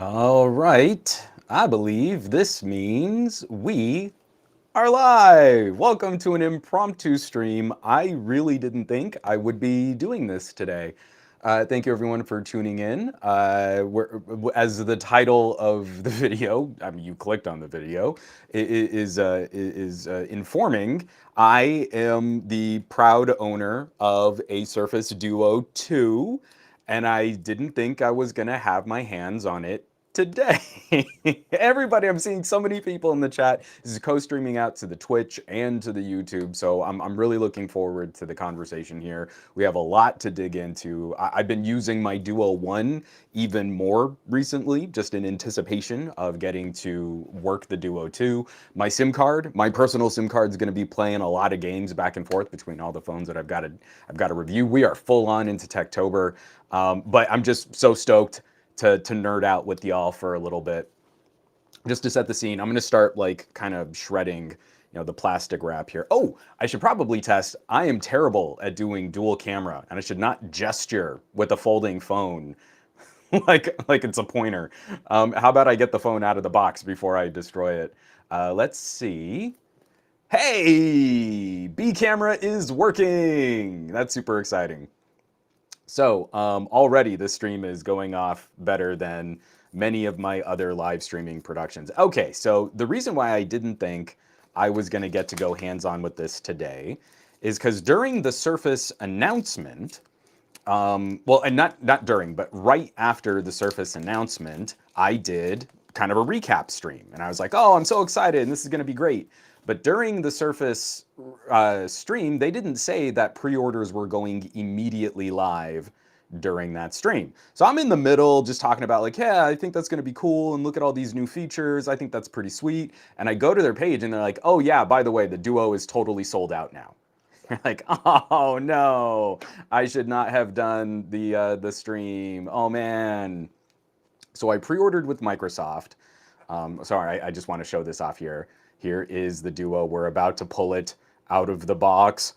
All right, I believe this means we are live. Welcome to an impromptu stream. I really didn't think I would be doing this today. Thank you everyone for tuning in. As the title of the video, I mean, you clicked on the video, is informing, I am the proud owner of a Surface Duo 2, and I didn't think I was gonna have my hands on it today. Everybody, I'm seeing so many people in the chat. This is co-streaming out to the Twitch and to the YouTube, so I'm really looking forward to the conversation here. We have a lot to dig into. I've been using my Duo 1 even more recently, just in anticipation of getting to work the Duo 2. My personal SIM card is going to be playing a lot of games back and forth between all the phones that I've got to review. We are full on into Techtober, but I'm just so stoked to nerd out with y'all for a little bit. Just to set the scene, I'm going to start like kind of shredding, the plastic wrap here. Oh, I should probably test. I am terrible at doing dual camera, and I should not gesture with a folding phone like it's a pointer. How about I get the phone out of the box before I destroy it? Let's see. Hey, B camera is working. That's super exciting. So already this stream is going off better than many of my other live streaming productions. Okay, so the reason why I didn't think I was going to get to go hands-on with this today is because during the Surface announcement, well, and not during, but right after the Surface announcement, I did kind of a recap stream. And I was like, oh, I'm so excited, and this is going to be great. But during the Surface stream, they didn't say that pre-orders were going immediately live during that stream. So I'm in the middle just talking about like, yeah, I think that's going to be cool, and look at all these new features. I think that's pretty sweet. And I go to their page and they're like, oh yeah, by the way, the Duo is totally sold out now. You're like, oh no, I should not have done the stream. Oh man. So I pre-ordered with Microsoft. Sorry, I just want to show this off here. Here is the Duo. We're about to pull it out of the box.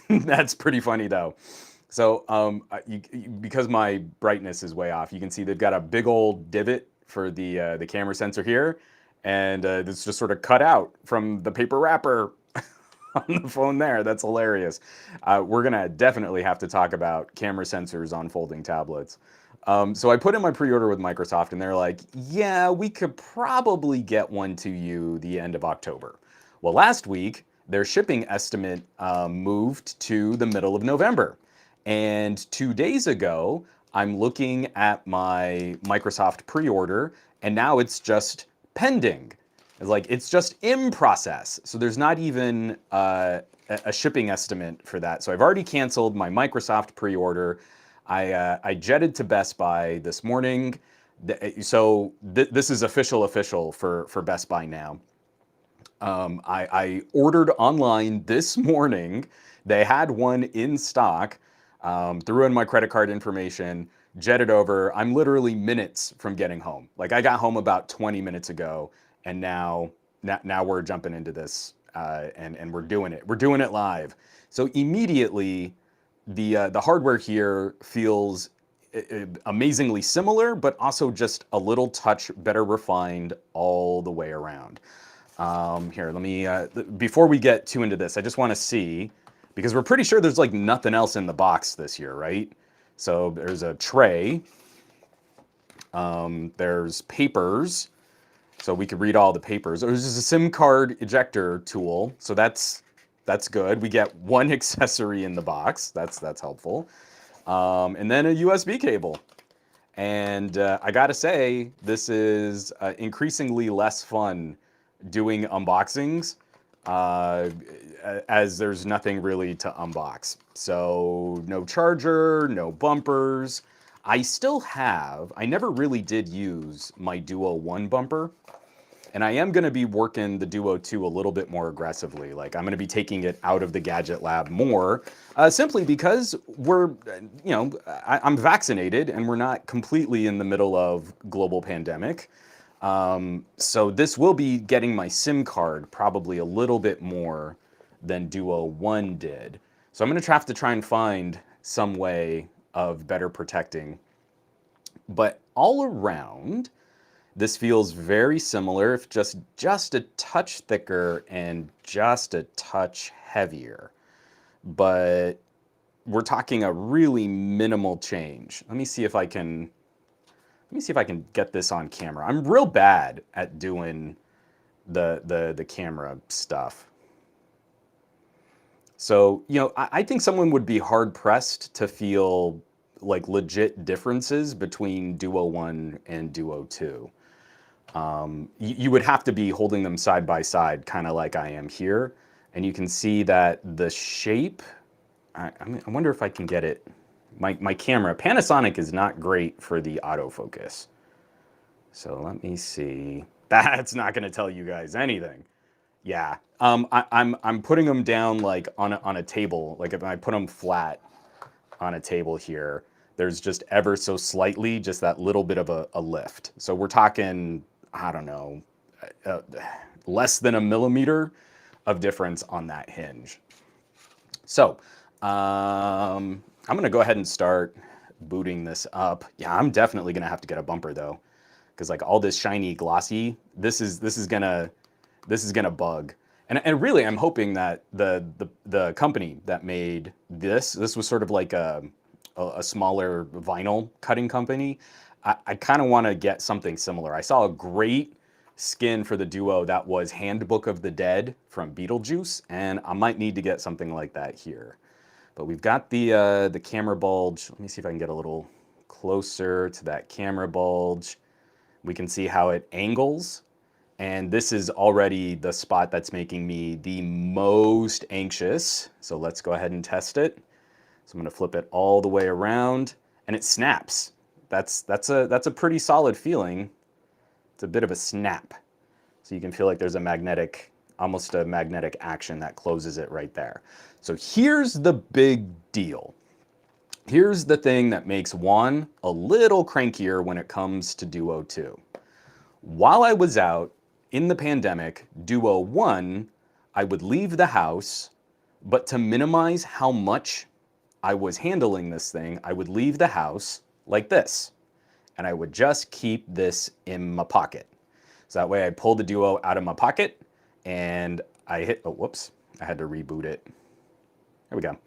That's pretty funny though. So because my brightness is way off, you can see they've got a big old divot for the camera sensor here, and it's just sort of cut out from the paper wrapper on the phone there. That's hilarious. We're gonna definitely have to talk about camera sensors on folding tablets. So I put in my pre-order with Microsoft, and they're like, yeah, we could probably get one to you the end of October. Well, last week, their shipping estimate moved to the middle of November. And 2 days ago, I'm looking at my Microsoft pre-order, and now it's just pending. It's like, it's just in process. So there's not even a shipping estimate for that. So I've already canceled my Microsoft pre-order. I jetted to Best Buy this morning. So this is official for Best Buy now. I ordered online this morning. They had one in stock. Threw in my credit card information, jetted over. I'm literally minutes from getting home. Like I got home about 20 minutes ago, and now we're jumping into this, and we're doing it. We're doing it live. So immediately, the hardware here feels amazingly similar, but also just a little touch better refined all the way around. Here, let me, before we get too into this, I just want to see, because we're pretty sure there's like nothing else in the box this year, right? So there's a tray, there's papers, so we could read all the papers. There's just a SIM card ejector tool, so that's good. We get one accessory in the box, that's helpful. And then a USB cable. And I gotta say, this is increasingly less fun doing unboxings, as there's nothing really to unbox. So no charger, no bumpers. I never really did use my Duo 1 bumper. And I am going to be working the Duo 2 a little bit more aggressively. Like I'm going to be taking it out of the gadget lab more, simply because I'm vaccinated and we're not completely in the middle of global pandemic. So this will be getting my SIM card probably a little bit more than Duo 1 did. So I'm going to have to try and find some way of better protecting But all around, this feels very similar, if just a touch thicker and just a touch heavier. But we're talking a really minimal change. Let me see if I can get this on camera. I'm real bad at doing the camera stuff. So, you know, I think someone would be hard pressed to feel like legit differences between Duo 1 and Duo 2. You would have to be holding them side by side, kind of like I am here. And you can see that the shape, I wonder if I can get it. My camera, Panasonic is not great for the autofocus. So let me see. That's not going to tell you guys anything. Yeah, I'm putting them down like on a table. Like if I put them flat on a table here, there's just ever so slightly just that little bit of a lift. So we're talking, I don't know, less than a millimeter of difference on that hinge. So I'm gonna go ahead and start booting this up. Yeah, I'm definitely gonna have to get a bumper though, because like all this shiny glossy, this is gonna bug. And really, I'm hoping that the company that made this was sort of like a smaller vinyl cutting company. I kind of want to get something similar. I saw a great skin for the Duo that was Handbook of the Dead from Beetlejuice, and I might need to get something like that here. But we've got the camera bulge. Let me see if I can get a little closer to that camera bulge. We can see how it angles. And this is already the spot that's making me the most anxious. So let's go ahead and test it. So I'm gonna flip it all the way around and it snaps. That's a pretty solid feeling. It's a bit of a snap. So you can feel like there's a magnetic, almost a magnetic action that closes it right there. So here's the big deal. Here's the thing that makes Juan a little crankier when it comes to Duo 2. While I was out in the pandemic, Duo 1, I would leave the house, but to minimize how much I was handling this thing, I would leave the house like this. And I would just keep this in my pocket. So that way I pull the Duo out of my pocket and I hit, oh, whoops, I had to reboot it. There we go.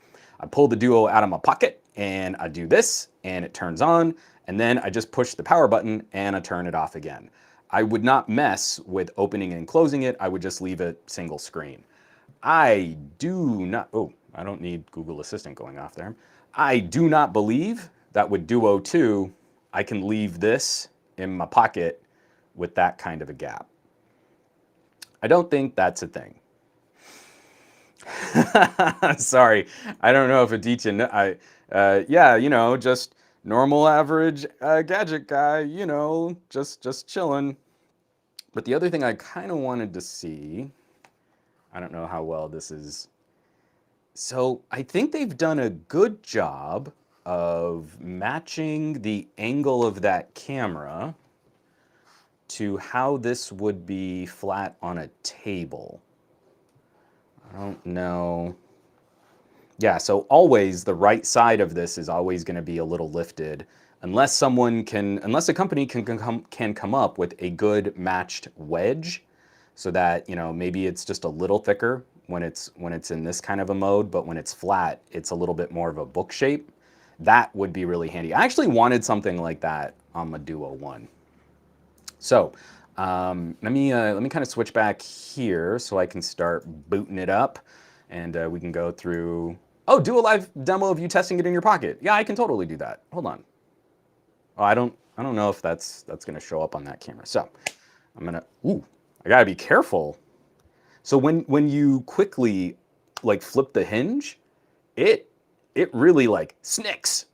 I pull the Duo out of my pocket and I do this and it turns on. And then I just push the power button and I turn it off again. I would not mess with opening and closing it. I would just leave it single screen. I do not, oh, I don't need Google Assistant going off there. I do not believe that with Duo 2, I can leave this in my pocket with that kind of a gap. I don't think that's a thing. Sorry, I don't know if Aditya, yeah, you know, just normal average gadget guy, you know, just chilling. But the other thing I kind of wanted to see, I don't know how well this is. So I think they've done a good job of matching the angle of that camera to how this would be flat on a table. I don't know. Yeah, so always the right side of this is always going to be a little lifted unless unless a company can come up with a good matched wedge so that, you know, maybe it's just a little thicker when it's in this kind of a mode, but when it's flat, it's a little bit more of a book shape. That would be really handy. I actually wanted something like that on my Duo 1. So let me kind of switch back here so I can start booting it up and we can go through. Oh, do a live demo of you testing it in your pocket. Yeah, I can totally do that. Hold on. Oh, I don't know if that's going to show up on that camera. So I'm going to, ooh, I got to be careful. So when you quickly like flip the hinge, it really like snicks.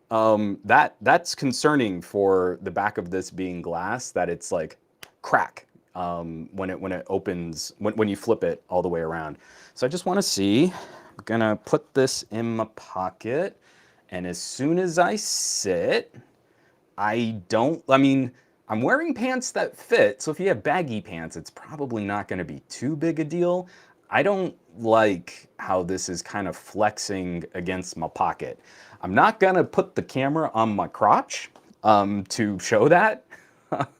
That's concerning for the back of this being glass, that it's like crack when it opens, when you flip it all the way around. So I just want to see, I'm gonna put this in my pocket, and as soon as I sit, I mean, I'm wearing pants that fit, so if you have baggy pants, it's probably not gonna be too big a deal. I don't like how this is kind of flexing against my pocket. I'm not gonna put the camera on my crotch to show that.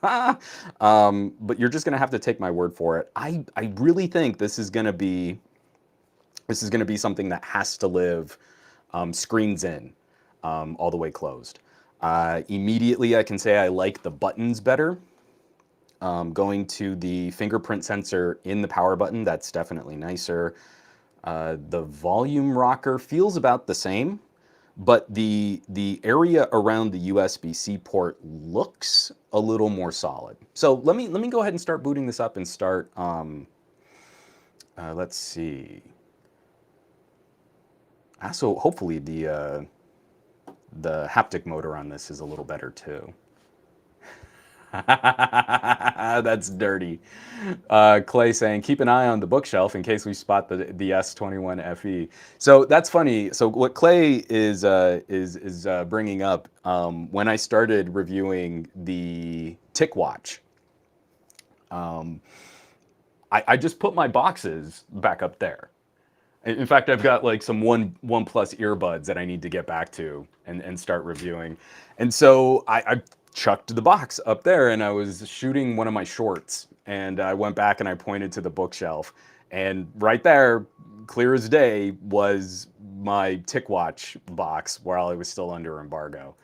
But you're just gonna have to take my word for it. I really think this is gonna be something that has to live screens in, all the way closed. Immediately, I can say I like the buttons better. Going to the fingerprint sensor in the power button, that's definitely nicer. The volume rocker feels about the same, but the area around the USB-C port looks a little more solid. So let me go ahead and start booting this up and start. Let's see. So hopefully the haptic motor on this is a little better too. That's dirty. Clay saying, keep an eye on the bookshelf in case we spot the S21 FE. So that's funny. So what Clay is bringing up, when I started reviewing the TicWatch, I just put my boxes back up there. In fact, I've got like some OnePlus earbuds that I need to get back to and start reviewing. And so I chucked the box up there and I was shooting one of my shorts and I went back and I pointed to the bookshelf. And right there, clear as day, was my TicWatch box while I was still under embargo.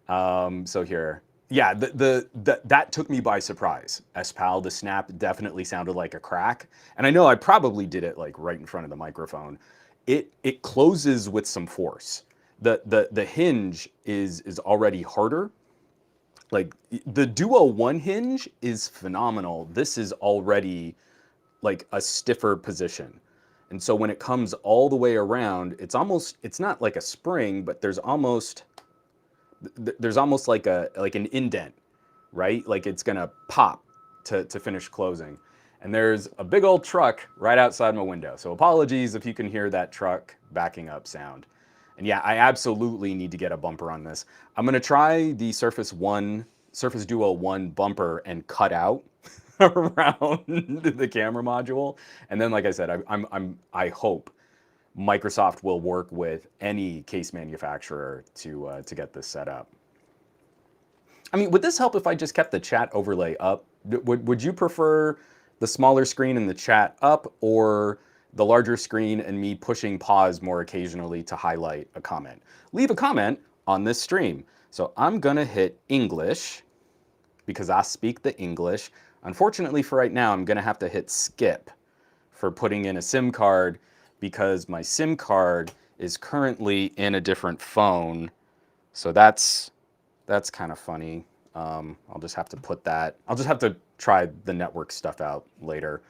So here, yeah, that took me by surprise. S-Pal, the snap definitely sounded like a crack. And I know I probably did it like right in front of the microphone. It closes with some force. The hinge is already harder. Like the Duo 1 hinge is phenomenal. This is already like a stiffer position. And so when it comes all the way around, it's not like a spring, but there's almost like an indent, right? Like it's gonna pop to finish closing. And there's a big old truck right outside my window. So apologies if you can hear that truck backing up sound. And yeah, I absolutely need to get a bumper on this. I'm gonna try the Surface Duo 1 bumper and cut out around the camera module. And then, like I said, I hope Microsoft will work with any case manufacturer to get this set up. I mean, would this help if I just kept the chat overlay up? Would you prefer the smaller screen and the chat up, or the larger screen and me pushing pause more occasionally to highlight a comment? Leave a comment on this stream. So I'm gonna hit English because I speak the English. Unfortunately for right now, I'm gonna have to hit skip for putting in a SIM card because my SIM card is currently in a different phone. So that's kind of funny. I'll just have to put that. I'll just have to try the network stuff out later.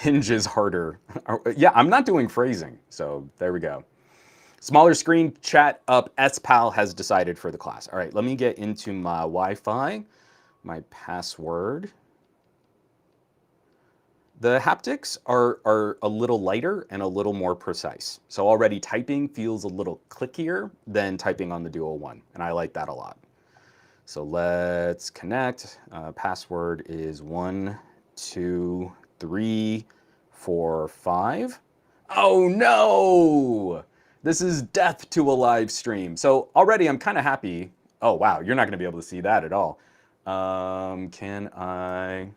Hinge is harder. Yeah, I'm not doing phrasing. So there we go. Smaller screen, chat up. S-Pal has decided for the class. All right, let me get into my Wi-Fi, my password. The haptics are a little lighter and a little more precise. So already typing feels a little clickier than typing on the Duo 1, and I like that a lot. So let's connect. Password is 1, 2, 3, 4, 5. Oh no! This is death to a live stream. So already I'm kind of happy. Oh wow, you're not going to be able to see that at all. Can I...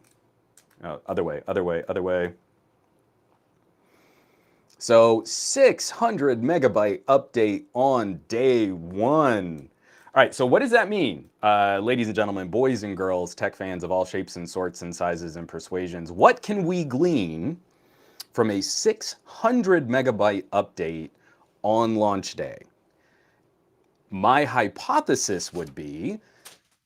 Oh, other way. So 600 megabyte update on day 1. All right, so what does that mean? Ladies and gentlemen, boys and girls, tech fans of all shapes and sorts and sizes and persuasions, what can we glean from a 600 megabyte update on launch day? My hypothesis would be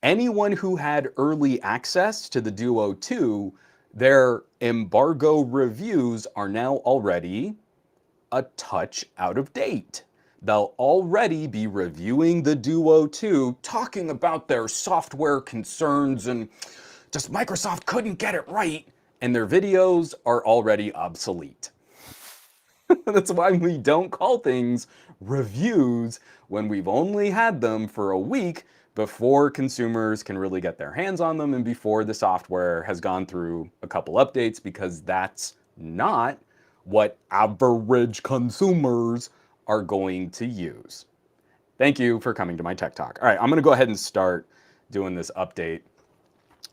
anyone who had early access to the Duo 2, their embargo reviews are now already a touch out of date. They'll already be reviewing the Duo 2, talking about their software concerns and just Microsoft couldn't get it right, and their videos are already obsolete. That's why we don't call things reviews when we've only had them for a week before consumers can really get their hands on them and before the software has gone through a couple updates, because that's not what average consumers are going to use. Thank you for coming to my tech talk. All right, I'm going to go ahead and start doing this update.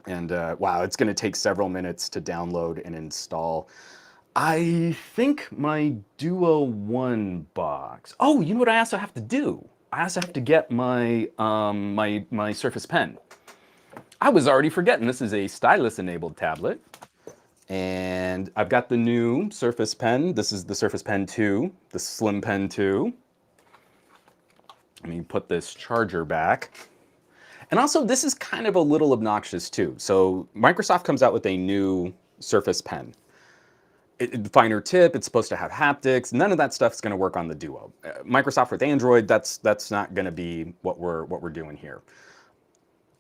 And wow, it's going to take several minutes to download and install. I think my Duo 1 box. Oh, you know what I also have to do? I also have to get my my Surface Pen. I was already forgetting this is a Stylus enabled tablet. And I've got the new Surface Pen. This is the Surface Pen 2, the Slim Pen 2. Let me put this charger back. And also, this is kind of a little obnoxious too. So Microsoft comes out with a new Surface Pen. Finer tip, it's supposed to have haptics. None of that stuff is going to work on the Duo. Microsoft with Android, that's not going to be what we're doing here.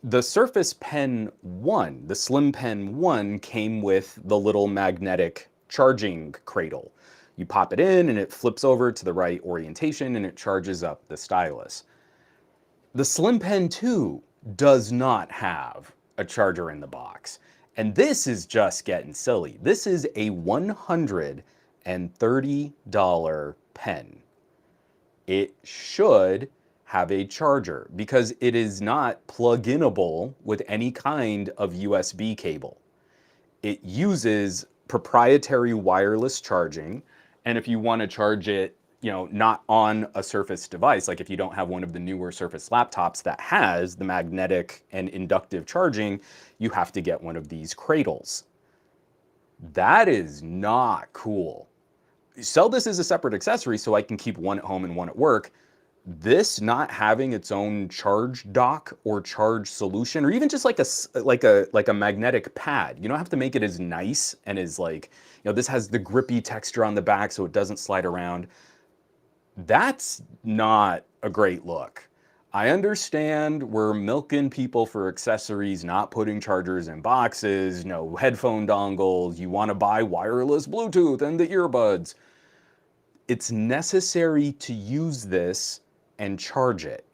The Surface Pen 1, the Slim Pen 1, came with the little magnetic charging cradle. You pop it in and it flips over to the right orientation and it charges up the stylus. The Slim Pen 2 does not have a charger in the box. And this is just getting silly. This is a $130 pen. It should have a charger because it is not plug-inable with any kind of USB cable. It uses proprietary wireless charging, and if you want to charge it, not on a Surface device, like if you don't have one of the newer Surface laptops that has the magnetic and inductive charging, you have to get one of these cradles. That is not cool. Sell this as a separate accessory so I can keep one at home and one at work. This not having its own charge dock or charge solution, or even just like a magnetic pad. You don't have to make it as nice and as this has the grippy texture on the back so it doesn't slide around. That's not a great look. I understand we're milking people for accessories, not putting chargers in boxes, no headphone dongles, you want to buy wireless Bluetooth and the earbuds. It's necessary to use this and charge it.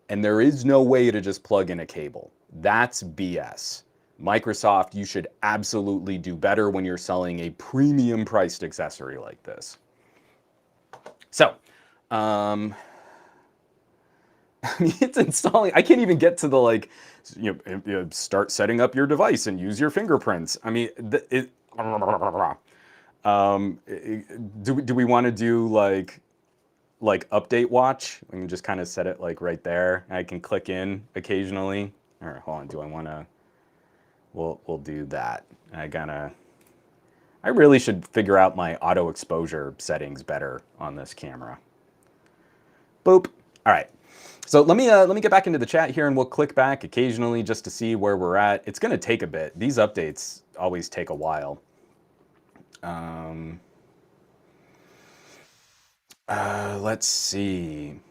And there is no way to just plug in a cable. That's BS. Microsoft, you should absolutely do better when you're selling a premium priced accessory like this. So, I mean, it's installing. I can't even get to the start setting up your device and use your fingerprints. I mean, do we want to do like update watch? We can just kind of set it like right there. I can click in occasionally. All right, hold on. Do I want to? We'll do that. I really should figure out my auto exposure settings better on this camera. Boop. All right. So let me get back into the chat here and we'll click back occasionally just to see where we're at. It's going to take a bit. These updates always take a while. Let's see.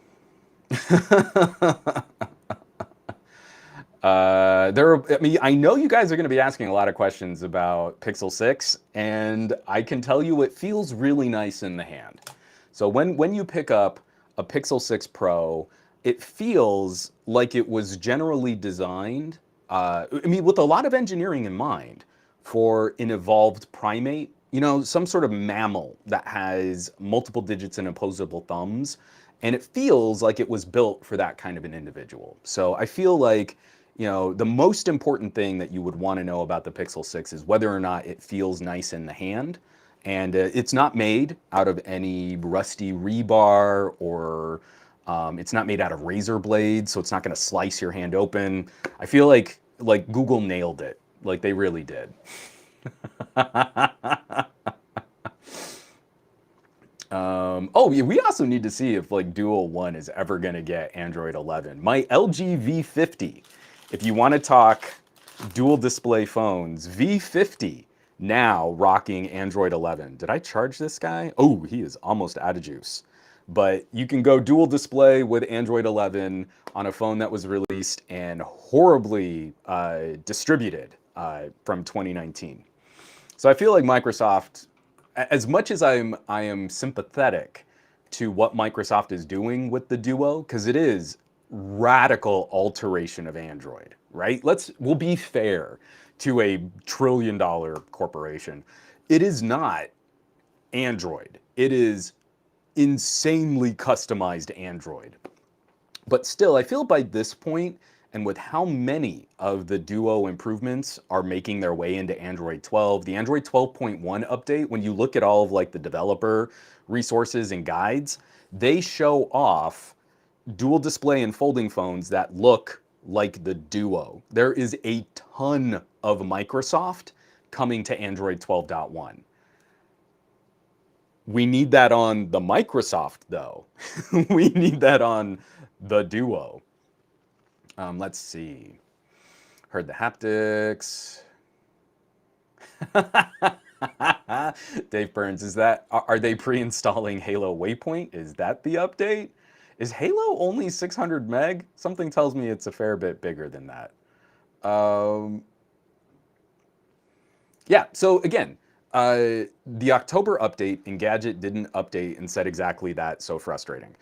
I know you guys are going to be asking a lot of questions about Pixel 6, and I can tell you it feels really nice in the hand. So when you pick up a Pixel 6 Pro, it feels like it was generally designed, with a lot of engineering in mind for an evolved primate, some sort of mammal that has multiple digits and opposable thumbs. And it feels like it was built for that kind of an individual. So I feel like, the most important thing that you would want to know about the Pixel 6 is whether or not it feels nice in the hand. And it's not made out of any rusty rebar or it's not made out of razor blades, so it's not going to slice your hand open. I feel like Google nailed it. Like they really did. We also need to see if Duo 1 is ever going to get Android 11. My LG V50, if you want to talk dual display phones, V50 now rocking Android 11. Did I charge this guy? Oh, he is almost out of juice. But you can go dual display with Android 11 on a phone that was released and horribly distributed from 2019. So I feel like Microsoft, as much as I am sympathetic to what Microsoft is doing with the Duo, because it is radical alteration of Android, right? We'll be fair to a $1 trillion corporation. It is not Android. It is insanely customized Android. But still, I feel by this point, and with how many of the Duo improvements are making their way into Android 12, the Android 12.1 update, when you look at all of like the developer resources and guides, they show off dual display and folding phones that look like the Duo. There is a ton of Microsoft coming to Android 12.1. We need that on the Microsoft though. We need that on the Duo. Let's see. Heard the haptics. Dave Burns, are they pre-installing Halo Waypoint? Is that the update? Is Halo only 600 meg? Something tells me it's a fair bit bigger than that. Yeah, so again, the October update, Engadget didn't update and said exactly that, so frustrating.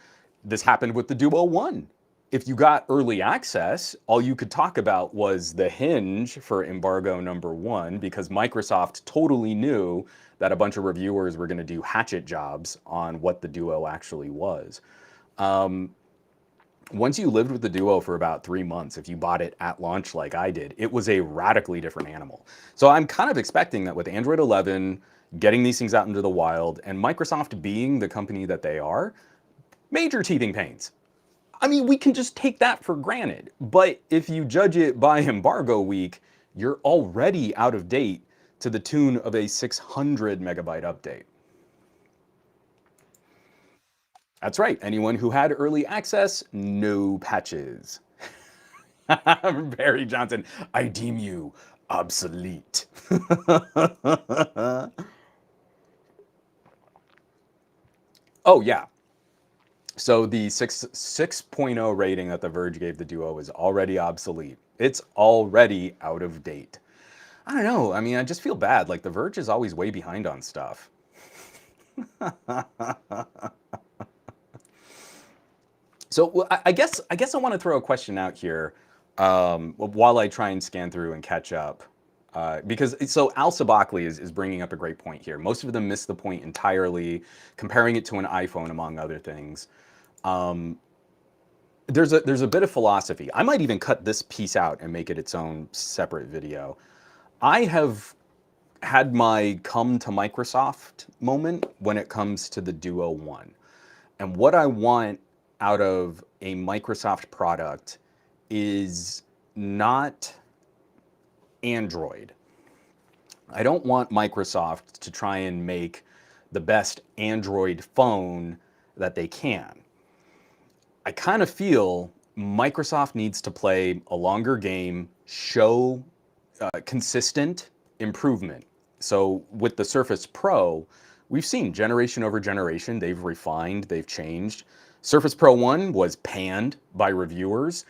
This happened with the Duo 1. If you got early access, all you could talk about was the hinge for embargo number 1, because Microsoft totally knew that a bunch of reviewers were going to do hatchet jobs on what the Duo actually was. Once you lived with the Duo for about 3 months, if you bought it at launch like I did, it was a radically different animal. So I'm kind of expecting that with Android 11 getting these things out into the wild and Microsoft being the company that they are, major teething pains. I mean, we can just take that for granted. But if you judge it by embargo week, you're already out of date to the tune of a 600 megabyte update. That's right. Anyone who had early access, no patches. Barry Johnson, I deem you obsolete. Oh, yeah. So the 6.0 rating that The Verge gave the Duo is already obsolete. It's already out of date. I don't know. I mean, I just feel bad. Like, The Verge is always way behind on stuff. So I guess I want to throw a question out here while I try and scan through and catch up. Because so Al Sabakli is bringing up a great point here. Most of them miss the point entirely, comparing it to an iPhone, among other things. There's a bit of philosophy. I might even cut this piece out and make it its own separate video. I have had my come to Microsoft moment when it comes to the Duo 1. And what I want out of a Microsoft product is not Android. I don't want Microsoft to try and make the best Android phone that they can. I kind of feel Microsoft needs to play a longer game, show consistent improvement. So with the Surface Pro, we've seen generation over generation, they've refined, they've changed. Surface Pro 1 was panned by reviewers.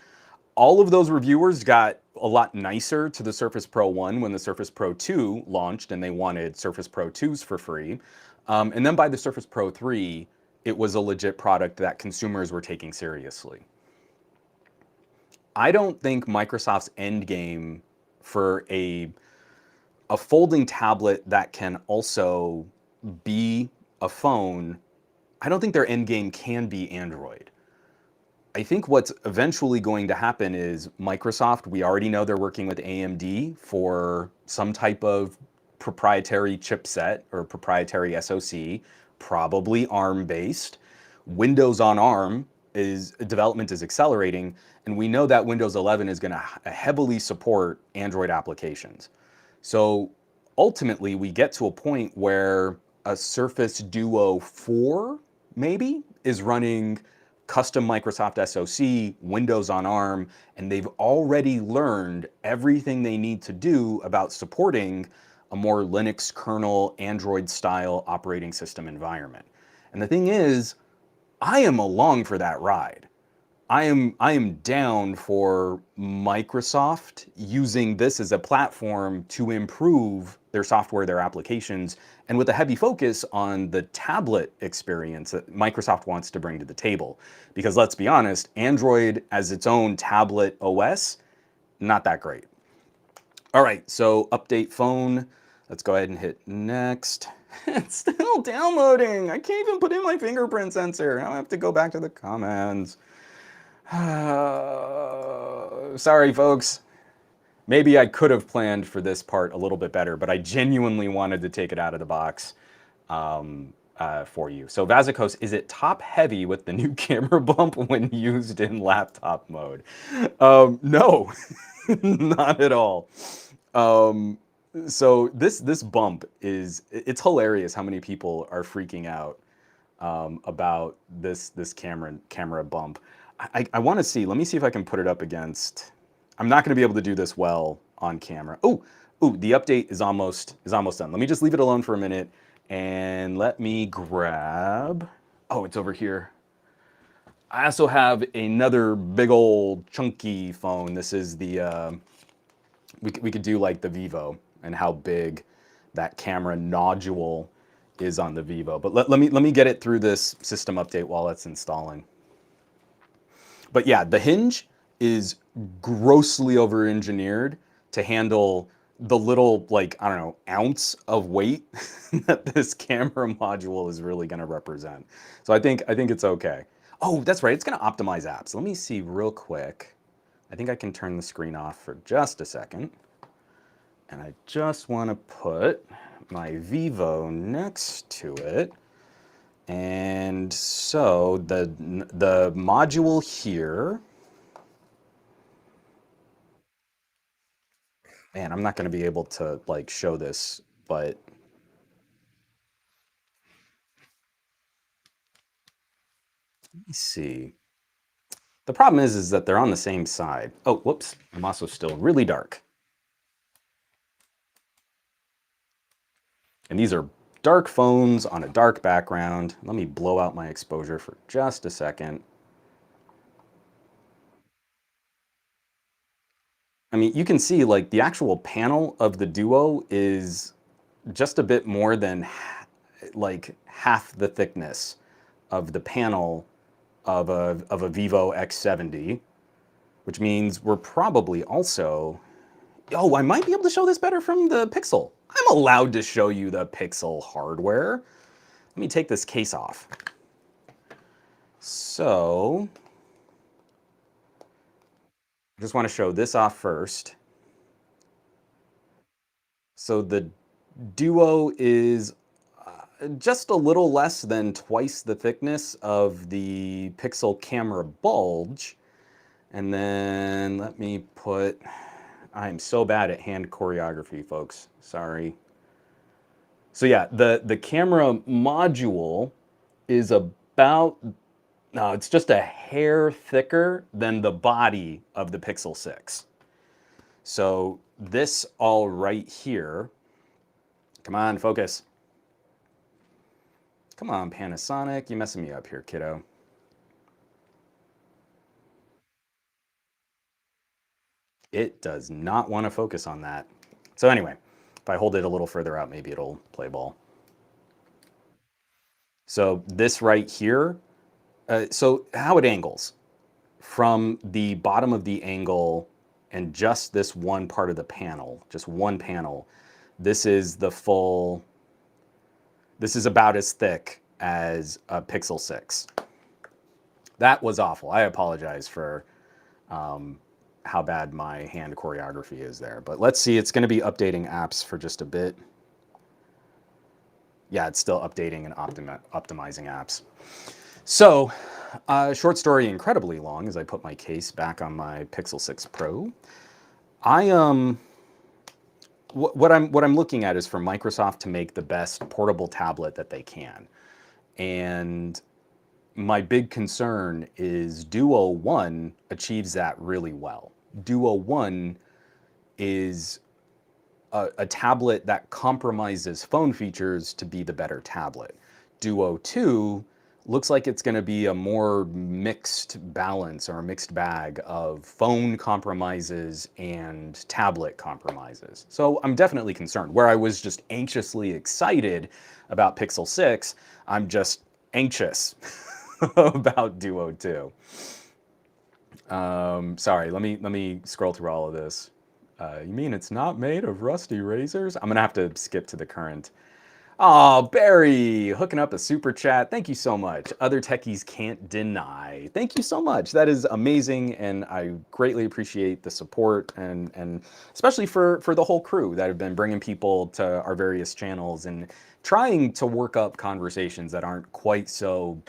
All of those reviewers got a lot nicer to the Surface Pro 1 when the Surface Pro 2 launched and they wanted Surface Pro 2s for free. And then by the Surface Pro 3, it was a legit product that consumers were taking seriously. I don't think Microsoft's end game for a folding tablet that can also be a phone, I don't think their end game can be Android. I think what's eventually going to happen is Microsoft, we already know they're working with AMD for some type of proprietary chipset or proprietary SoC, probably ARM-based. Windows on ARM development is accelerating, and we know that Windows 11 is going to heavily support Android applications. So ultimately, we get to a point where a Surface Duo 4, maybe, is running custom Microsoft SoC, Windows on ARM, and they've already learned everything they need to do about supporting a more Linux kernel, Android-style operating system environment. And the thing is, I am along for that ride. I am down for Microsoft using this as a platform to improve their software, their applications, and with a heavy focus on the tablet experience that Microsoft wants to bring to the table. Because let's be honest, Android as its own tablet OS, not that great. All right, so update phone. Let's go ahead and hit next. It's still downloading. I can't even put in my fingerprint sensor. Now I have to go back to the comments. Sorry, folks. Maybe I could have planned for this part a little bit better, but I genuinely wanted to take it out of the box for you. So Vasicos, is it top heavy with the new camera bump when used in laptop mode? No, not at all. Um, so this bump is it's hilarious how many people are freaking out about this camera bump. I want to see. Let me see if I can put it up against. I'm not going to be able to do this well on camera. Oh, the update is almost done. Let me just leave it alone for a minute and let me grab. Oh, it's over here. I also have another big old chunky phone. This is the we could do like the Vivo and how big that camera nodule is on the Vivo. But let me get it through this system update while it's installing. But yeah, the hinge is grossly over engineered to handle the little, like, I don't know, ounce of weight that this camera module is really going to represent. So I think it's okay. Oh, that's right. It's going to optimize apps. Let me see real quick. I think I can turn the screen off for just a second. And I just want to put my Vivo next to it. And so the module here, man, I'm not going to be able to like show this, but let me see. The problem is that they're on the same side. Oh, whoops. I'm also still really dark. And these are dark phones on a dark background. Let me blow out my exposure for just a second. I mean, you can see like the actual panel of the Duo is just a bit more than like half the thickness of the panel of a Vivo X70, which means we're probably also. Oh, I might be able to show this better from the Pixel. I'm allowed to show you the Pixel hardware. Let me take this case off. So, I just want to show this off first. So the Duo is just a little less than twice the thickness of the Pixel camera bulge. And then let me put, I'm so bad at hand choreography, folks. Sorry. So yeah, the camera module is about, no, it's just a hair thicker than the body of the Pixel 6. So this all right here, come on, focus. Come on, Panasonic, you messing me up here, kiddo. It does not want to focus on that. So anyway, if I hold it a little further out, maybe it'll play ball. So this right here, so how it angles from the bottom of the angle and just this one part of the panel, just one panel, this is the full, this is about as thick as a Pixel 6. That was awful. I apologize for how bad my hand choreography is there. But let's see, it's going to be updating apps for just a bit. Yeah, it's still updating and optimizing apps. So, short story, incredibly long, as I put my case back on my Pixel 6 Pro. I what I'm looking at is for Microsoft to make the best portable tablet that they can, and my big concern is Duo 1 achieves that really well. Duo 1 is a tablet that compromises phone features to be the better tablet. Duo 2 looks like it's going to be a more mixed balance or a mixed bag of phone compromises and tablet compromises. So I'm definitely concerned. Where I was just anxiously excited about Pixel 6, I'm just anxious about Duo 2. Sorry, let me scroll through all of this. You mean it's not made of rusty razors? I'm gonna have to skip to the current. Oh, Barry, hooking up a super chat. Thank you so much. Other techies can't deny. Thank you so much. That is amazing, and I greatly appreciate the support, and especially for the whole crew that have been bringing people to our various channels and trying to work up conversations that aren't quite so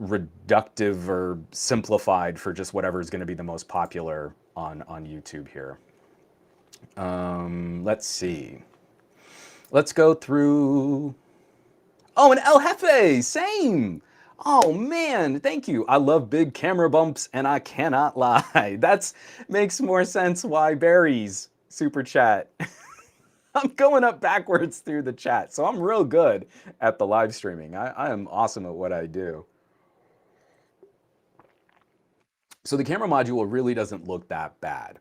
reductive or simplified for just whatever is going to be the most popular on YouTube here. Let's see. Let's go through. Oh, and El Jefe, same. Oh man, thank you. I love big camera bumps, and I cannot lie. That's makes more sense why Barry's super chat. I'm going up backwards through the chat, so I'm real good at the live streaming. I am awesome at what I do. So the camera module really doesn't look that bad.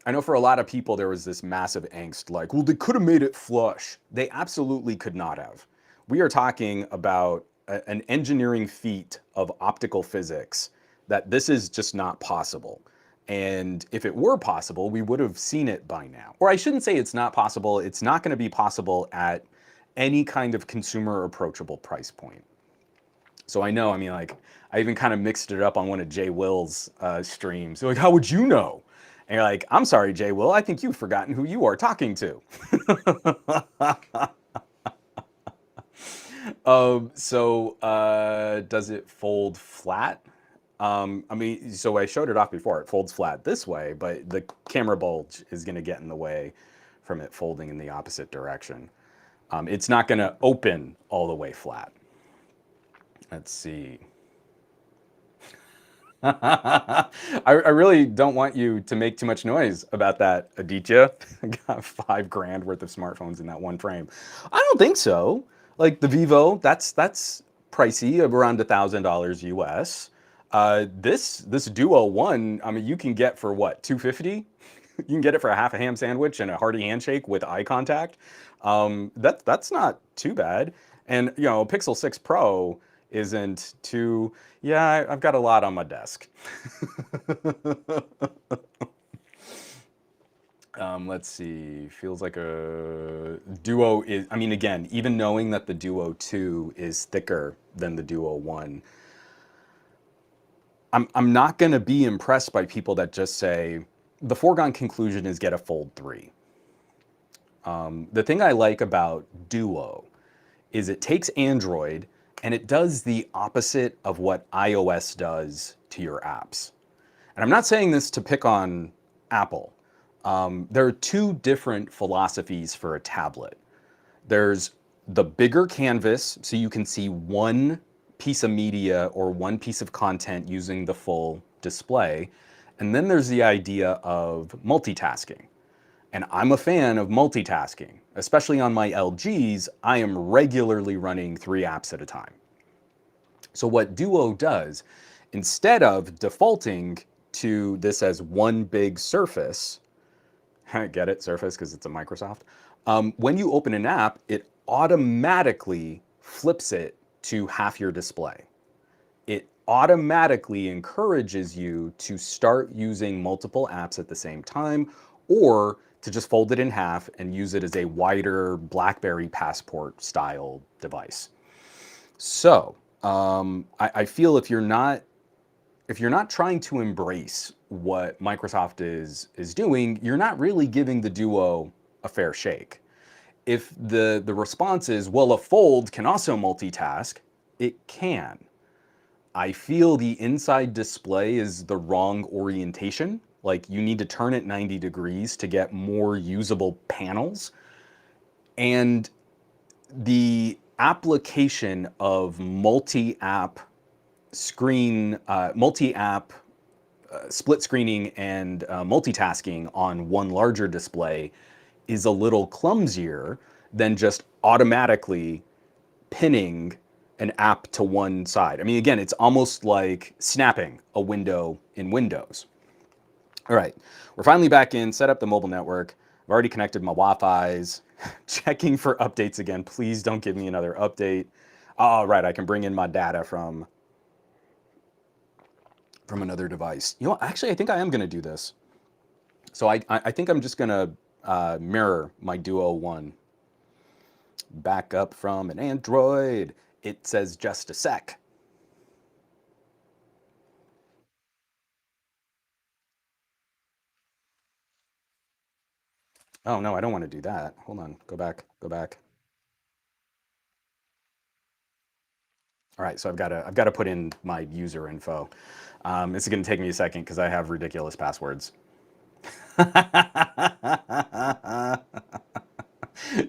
I know for a lot of people there was this massive angst like, well, they could have made it flush. They absolutely could not have. We are talking about an engineering feat of optical physics that this is just not possible. And if it were possible, we would have seen it by now. Or I shouldn't say it's not possible. It's not going to be possible at any kind of consumer approachable price point. So I know, I mean, like, I even kind of mixed it up on one of Jay Will's streams. They're like, how would you know? And you're like, I'm sorry, Jay Will, I think you've forgotten who you are talking to. Does it fold flat? I mean, so I showed it off before. It folds flat this way, but the camera bulge is going to get in the way from it folding in the opposite direction. It's not going to open all the way flat. Let's see. I really don't want you to make too much noise about that, Aditya. I got $5,000 worth of smartphones in that one frame. I don't think so. Like the Vivo, that's pricey, around $1,000 US. This Duo One, I mean, you can get for what, 250? You can get it for a half a ham sandwich and a hearty handshake with eye contact. That's not too bad. And you know, Pixel 6 Pro isn't too. Yeah, I've got a lot on my desk. Let's see. Feels like a Duo is. I mean, again, even knowing that the Duo 2 is thicker than the Duo 1, I'm not going to be impressed by people that just say the foregone conclusion is get a Fold 3. The thing I like about Duo is it takes Android and it does the opposite of what iOS does to your apps. And I'm not saying this to pick on Apple. There are two different philosophies for a tablet. There's the bigger canvas, so you can see one piece of media or one piece of content using the full display. And then there's the idea of multitasking. And I'm a fan of multitasking, especially on my LGs. I am regularly running 3 apps at a time. So what Duo does, instead of defaulting to this as one big surface, get it, Surface, because it's a Microsoft, when you open an app, it automatically flips it to half your display. It automatically encourages you to start using multiple apps at the same time, or to just fold it in half and use it as a wider BlackBerry Passport style device. So I feel if you're not trying to embrace what Microsoft is doing, you're not really giving the Duo a fair shake. If the response is, well, a Fold can also multitask, it can. I feel the inside display is the wrong orientation. Like you need to turn it 90 degrees to get more usable panels. And the application of multi-app split screening and multitasking on one larger display is a little clumsier than just automatically pinning an app to one side. I mean, again, it's almost like snapping a window in Windows. All right, we're finally back in, set up the mobile network. I've already connected my Wi-Fi's, checking for updates again. Please don't give me another update. All right, I can bring in my data from another device. You know, actually, I think I am going to do this. So I think I'm just going to mirror my Duo 1 Backup from an Android. It says just a sec. Oh no, I don't want to do that. Hold on. Go back. Go back. All right, so I've got to put in my user info. This is going to take me a second because I have ridiculous passwords.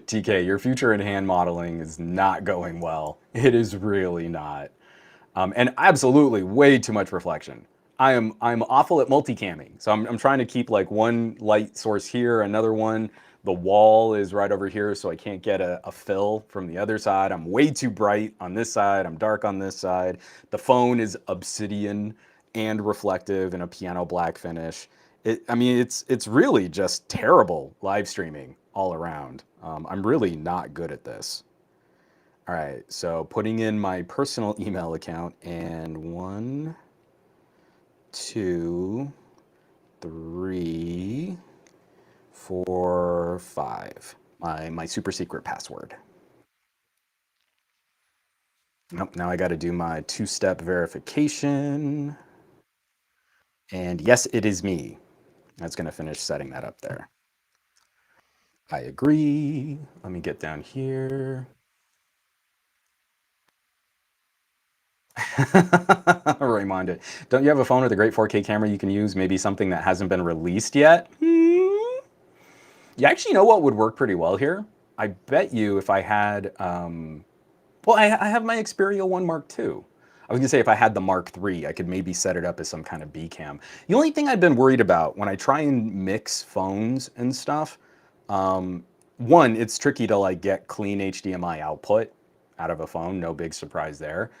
TK, your future in hand modeling is not going well. It is really not. And absolutely way too much reflection. I'm awful at multicamming, so I'm trying to keep like one light source here, another one. The wall is right over here, so I can't get a fill from the other side. I'm way too bright on this side. I'm dark on this side. The phone is obsidian and reflective in a piano black finish. I mean, it's really just terrible live streaming all around. I'm really not good at this. All right, so putting in my personal email account and 1, 2, 3, 4, 5. My super secret password. Nope, now I got to do my two-step verification. And yes, it is me. That's going to finish setting that up there. I agree. Let me get down here. Reminded. Don't you have a phone with a great 4K camera you can use? Maybe something that hasn't been released yet? You actually know what would work pretty well here? I bet you if I had, well, I have my Xperia 1 Mark II. I was gonna say if I had the Mark III, I could maybe set it up as some kind of B cam. The only thing I've been worried about when I try and mix phones and stuff, one, it's tricky to like get clean HDMI output out of a phone. No big surprise there.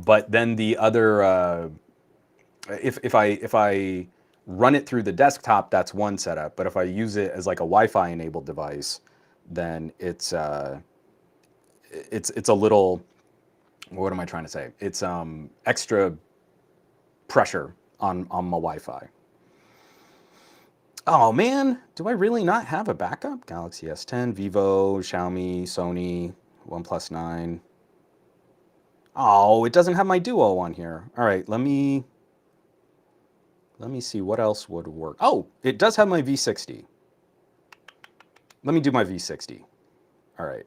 But then the other, if I run it through the desktop, that's one setup. But if I use it as like a Wi-Fi enabled device, then it's a little, what am I trying to say? It's extra pressure on my Wi-Fi. Oh man, do I really not have a backup? Galaxy S10, Vivo, Xiaomi, Sony, OnePlus 9. Oh, it doesn't have my Duo on here. All right, let me see what else would work. Oh, it does have my V60. Let me do my V60. All right.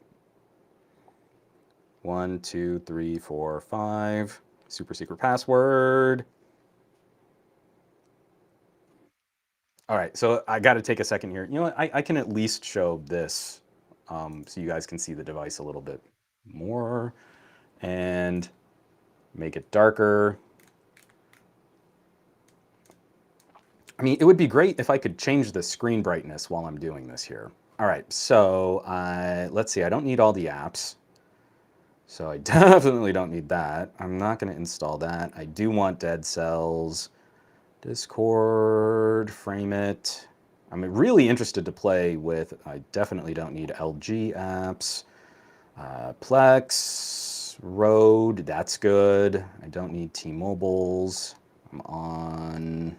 1, 2, 3, 4, 5. Super secret password. All right, so I got to take a second here. You know what? I can at least show this so you guys can see the device a little bit more and make it darker. I mean, it would be great if I could change the screen brightness while I'm doing this here. All right, so let's see. I don't need all the apps. So I definitely don't need that. I'm not going to install that. I do want Dead Cells, Discord, Frame It. I'm really interested to play with. I definitely don't need LG apps. Plex, Rode, that's good. I don't need T-Mobile's. I'm on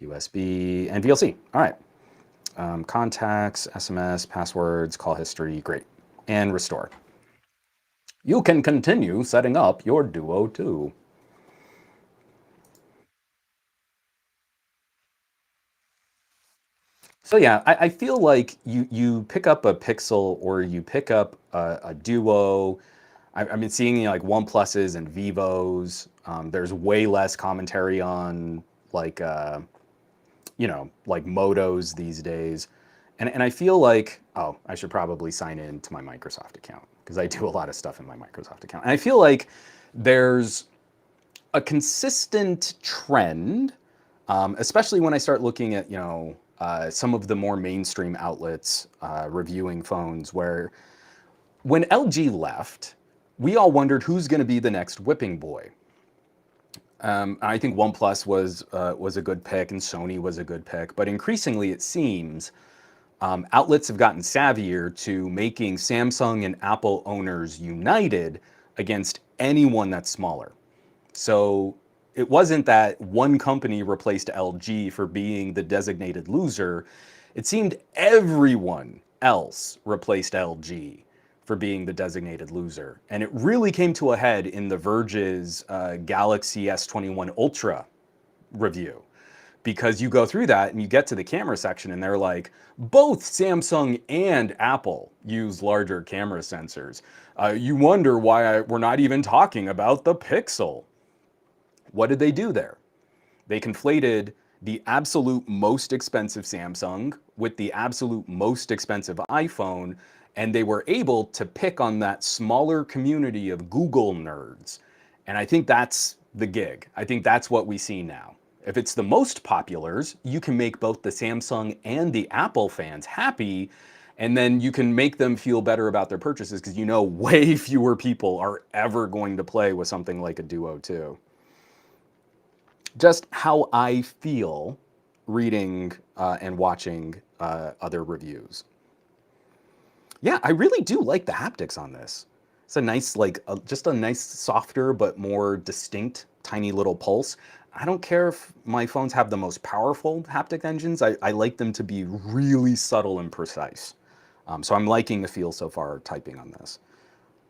USB and VLC. All right. Contacts, SMS, passwords, call history, great. And restore. You can continue setting up your Duo too. So yeah, I feel like you pick up a Pixel or you pick up a Duo. I've been seeing like OnePluses and Vivos. There's way less commentary on like like Motos these days. And I feel like, oh, I should probably sign in to my Microsoft account because I do a lot of stuff in my Microsoft account. And I feel like there's a consistent trend, especially when I start looking at, some of the more mainstream outlets reviewing phones, where when LG left, we all wondered who's going to be the next whipping boy. I think OnePlus was a good pick and Sony was a good pick, but increasingly it seems outlets have gotten savvier to making Samsung and Apple owners united against anyone that's smaller. So it wasn't that one company replaced LG for being the designated loser. It seemed everyone else replaced LG for being the designated loser. And it really came to a head in The Verge's Galaxy S21 Ultra review. Because you go through that and you get to the camera section and they're like, both Samsung and Apple use larger camera sensors. You wonder why we're not even talking about the Pixel. What did they do there? They conflated the absolute most expensive Samsung with the absolute most expensive iPhone, and they were able to pick on that smaller community of Google nerds. And I think that's the gig. I think that's what we see now. If it's the most populars, you can make both the Samsung and the Apple fans happy, and then you can make them feel better about their purchases because you know way fewer people are ever going to play with something like a Duo 2. Just how I feel reading and watching other reviews. Yeah, I really do like the haptics on this. It's a nice, like, just a nice, softer but more distinct, tiny little pulse. I don't care if my phones have the most powerful haptic engines. I like them to be really subtle and precise. So I'm liking the feel so far typing on this.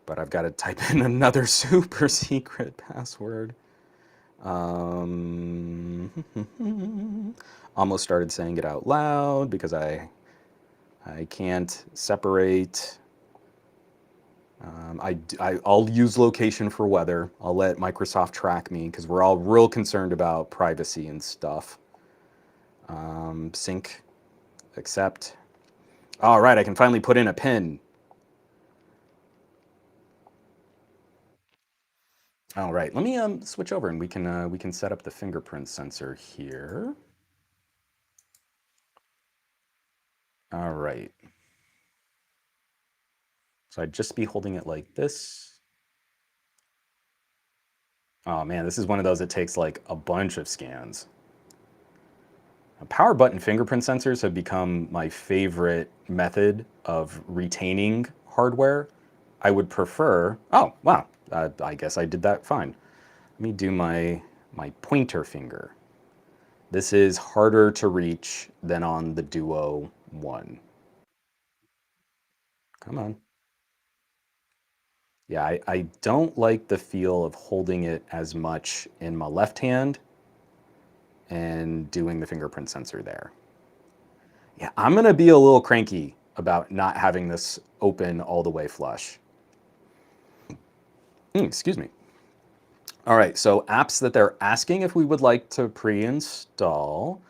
But I've got to type in another super secret password. Almost started saying it out loud because I can't separate. I'll use location for weather. I'll let Microsoft track me because we're all real concerned about privacy and stuff. Sync, accept. All right, I can finally put in a pin. All right, let me switch over and we can set up the fingerprint sensor here. All right. So I'd just be holding it like this. Oh man, this is one of those that takes like a bunch of scans. Power button fingerprint sensors have become my favorite method of retaining hardware. I would prefer, oh wow, I guess I did that fine. Let me do my pointer finger. This is harder to reach than on the Duo 1. Come on. Yeah, I don't like the feel of holding it as much in my left hand and doing the fingerprint sensor there. Yeah, I'm gonna be a little cranky about not having this open all the way flush. Excuse me. All right, so apps that they're asking if we would like to pre-install.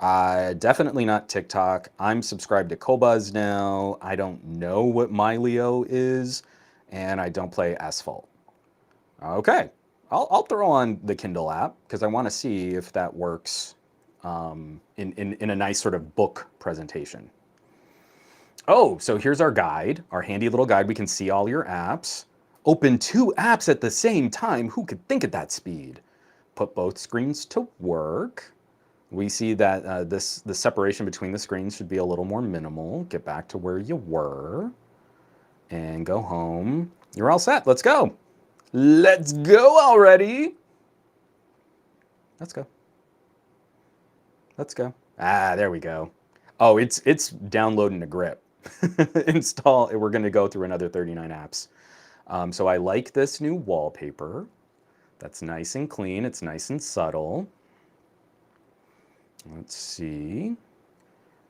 Definitely not TikTok. I'm subscribed to Qobuz now. I don't know what Mylio is, and I don't play Asphalt. Okay, I'll throw on the Kindle app because I want to see if that works in a nice sort of book presentation. Oh, so here's our guide, our handy little guide. We can see all your apps. Open 2 apps at the same time. Who could think at that speed? Put both screens to work. We see that the separation between the screens should be a little more minimal. Get back to where you were and go home. You're all set. Let's go. Let's go already. Let's go. Let's go. Ah, there we go. Oh, it's downloading a grip. Install. We're going to go through another 39 apps. So I like this new wallpaper. That's nice and clean. It's nice and subtle. Let's see.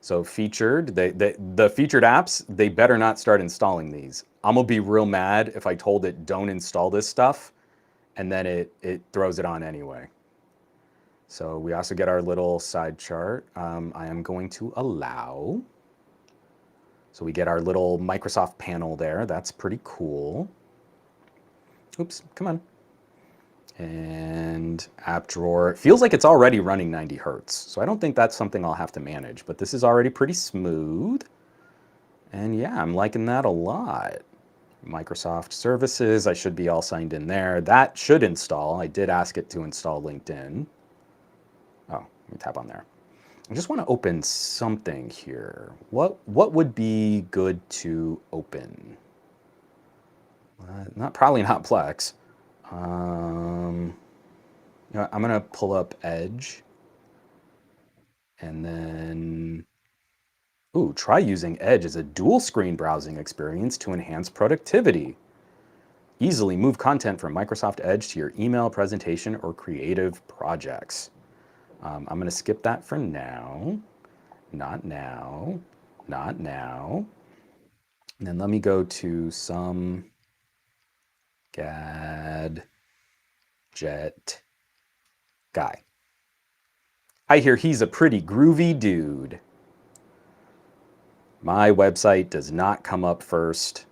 So featured, the featured apps, they better not start installing these. I'm gonna be real mad if I told it don't install this stuff and then it throws it on anyway. So we also get our little side chart. I am going to allow. So we get our little Microsoft panel there. That's pretty cool. Oops, come on. And app drawer. It feels like it's already running 90 hertz. So I don't think that's something I'll have to manage, but this is already pretty smooth. And yeah, I'm liking that a lot. Microsoft services, I should be all signed in there. That should install. I did ask it to install LinkedIn. Oh, let me tap on there. I just want to open something here. What would be good to open? Probably not Plex. You know, I'm gonna pull up Edge, and then Ooh, try using Edge as a dual screen browsing experience to enhance productivity. Easily move content from Microsoft Edge to your email presentation or creative projects. I'm going to skip that for now. Not now. Not now. And then let me go to some gadget guy. I hear he's a pretty groovy dude. My website does not come up first.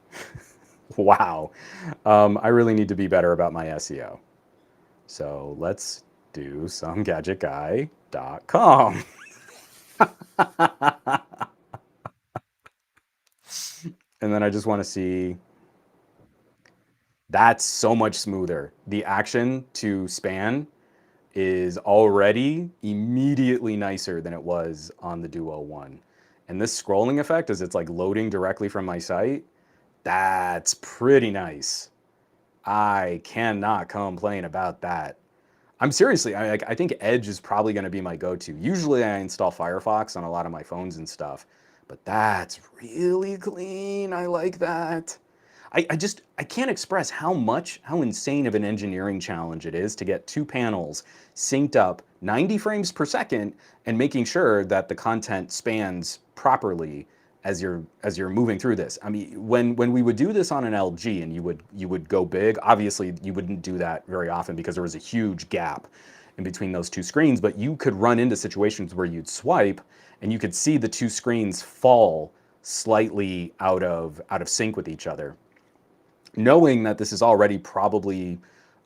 Wow. I really need to be better about my SEO. So let's do some gadgetguy.com. And then I just want to see, that's so much smoother. The action to span is already immediately nicer than it was on the Duo 1. And this scrolling effect, as it's like loading directly from my site, that's pretty nice. I cannot complain about that. I'm seriously, I think Edge is probably going to be my go-to. Usually I install Firefox on a lot of my phones and stuff, but that's really clean. I like that. I can't express how insane of an engineering challenge it is to get two panels synced up 90 frames per second and making sure that the content spans properly as you're moving through this. I mean, when we would do this on an LG and you would go big, obviously you wouldn't do that very often because there was a huge gap in between those two screens, but you could run into situations where you'd swipe and you could see the two screens fall slightly out of sync with each other. Knowing that this is already probably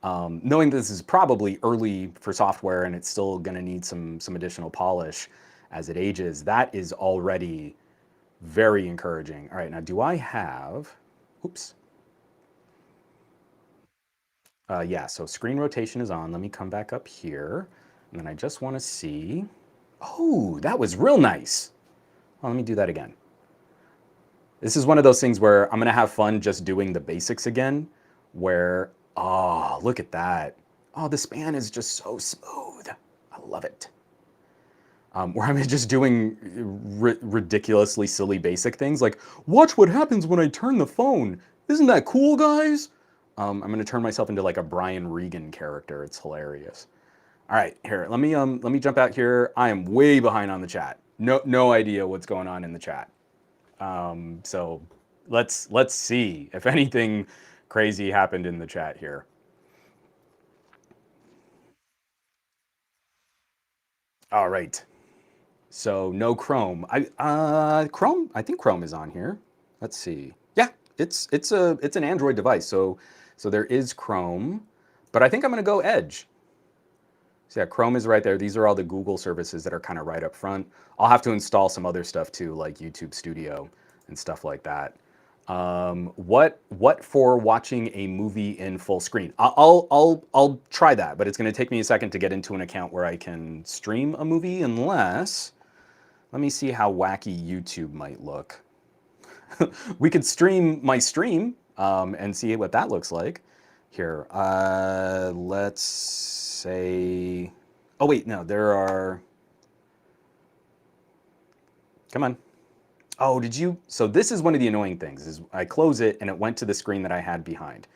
knowing this is probably early for software and it's still going to need some additional polish as it ages, that is already very encouraging. All right, now do I have, oops. Yeah, so screen rotation is on. Let me come back up here. And then I just want to see, oh, that was real nice. Oh, let me do that again. This is one of those things where I'm going to have fun just doing the basics again, where, oh, look at that. Oh, the span is just so smooth. I love it. Where I'm just doing ridiculously silly basic things like, watch what happens when I turn the phone. Isn't that cool, guys? I'm gonna turn myself into like a Brian Regan character. It's hilarious. All right, here, let me jump out here. I am way behind on the chat. No idea what's going on in the chat. So let's see if anything crazy happened in the chat here. All right. So no Chrome. Chrome. I think Chrome is on here. Let's see. Yeah, it's an Android device. So there is Chrome, but I think I'm gonna go Edge. So yeah, Chrome is right there. These are all the Google services that are kind of right up front. I'll have to install some other stuff too, like YouTube Studio and stuff like that. What for watching a movie in full screen? I'll try that, but it's going to take me a second to get into an account where I can stream a movie unless. Let me see how wacky YouTube might look. We could stream my stream and see what that looks like. Here, let's say. Oh wait, no, there are. Come on. Oh, did you? So this is one of the annoying things is I close it and it went to the screen that I had behind.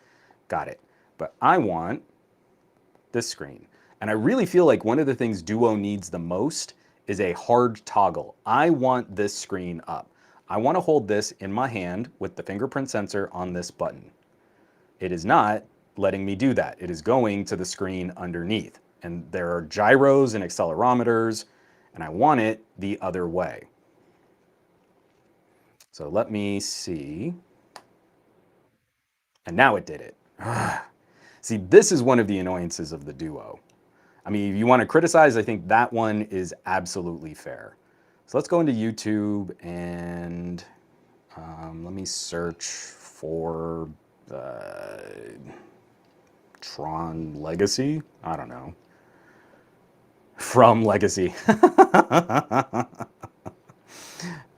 Got it. But I want this screen. And I really feel like one of the things Duo needs the most is a hard toggle. I want this screen up. I want to hold this in my hand with the fingerprint sensor on this button. It is not letting me do that. It is going to the screen underneath. And there are gyros and accelerometers, and I want it the other way. So let me see. And now it did it. See, this is one of the annoyances of the Duo. I mean, if you want to criticize, I think that one is absolutely fair. So let's go into YouTube and let me search for Tron Legacy. I don't know. From Legacy.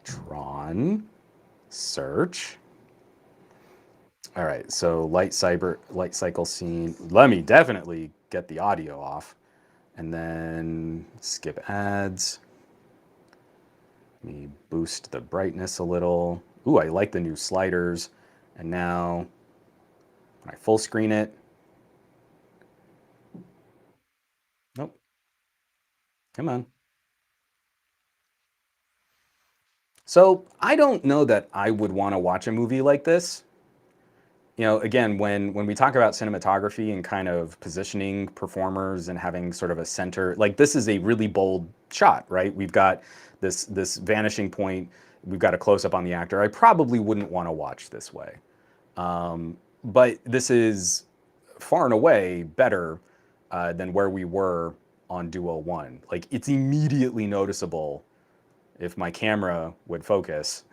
Tron search. All right, so light cycle scene. Let me definitely get the audio off and then skip ads. Let me boost the brightness a little. Ooh, I like the new sliders. And now when I full screen it, nope, come on. So I don't know that I would want to watch a movie like this. Again, when we talk about cinematography and kind of positioning performers and having sort of a center, like this is a really bold shot, right? We've got this vanishing point. We've got a close up on the actor. I probably wouldn't want to watch this way. But this is far and away better than where we were on Duo 1. Like it's immediately noticeable if my camera would focus,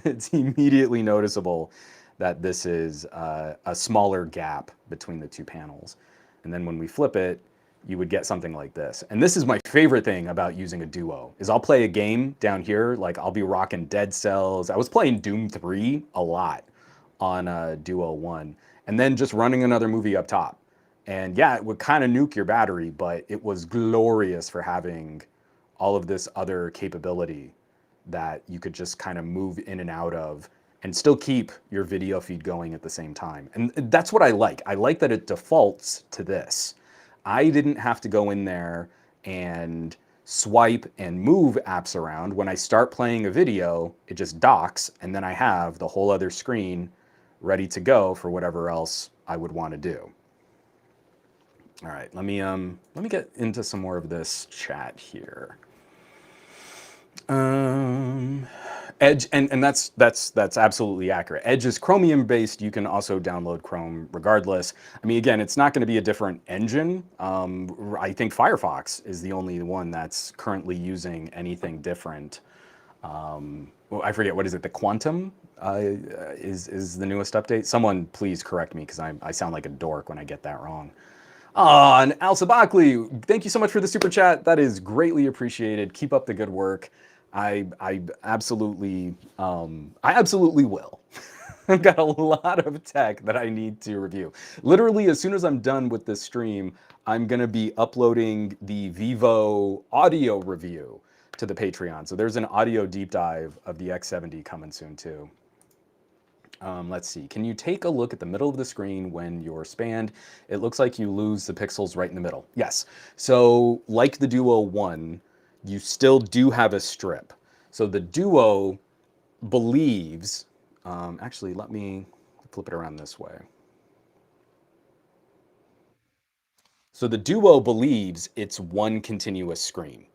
it's immediately noticeable that this is a smaller gap between the two panels. And then when we flip it, you would get something like this. And this is my favorite thing about using a Duo, is I'll play a game down here, like I'll be rocking Dead Cells. I was playing Doom 3 a lot on Duo 1, and then just running another movie up top. And yeah, it would kind of nuke your battery, but it was glorious for having all of this other capability that you could just kind of move in and out of and still keep your video feed going at the same time. And that's what I like. I like that it defaults to this. I didn't have to go in there and swipe and move apps around. When I start playing a video, it just docks, and then I have the whole other screen ready to go for whatever else I would want to do. All right, let me get into some more of this chat here. Edge, and that's absolutely accurate. Edge is Chromium based. You can also download Chrome regardless. I mean, again, it's not going to be a different engine. I think Firefox is the only one that's currently using anything different. Well, I forget, what is it? The Quantum is the newest update. Someone please correct me because I sound like a dork when I get that wrong. And Al Sabakli, thank you so much for the super chat. That is greatly appreciated. Keep up the good work. I absolutely will. I've got a lot of tech that I need to review. Literally, as soon as I'm done with this stream, I'm going to be uploading the Vivo audio review to the Patreon. So there's an audio deep dive of the X70 coming soon too. Let's see. Can you take a look at the middle of the screen when you're spanned? It looks like you lose the pixels right in the middle. Yes. So like the Duo 1, you still do have a strip. So the Duo believes, actually, let me flip it around this way. So the Duo believes it's one continuous screen.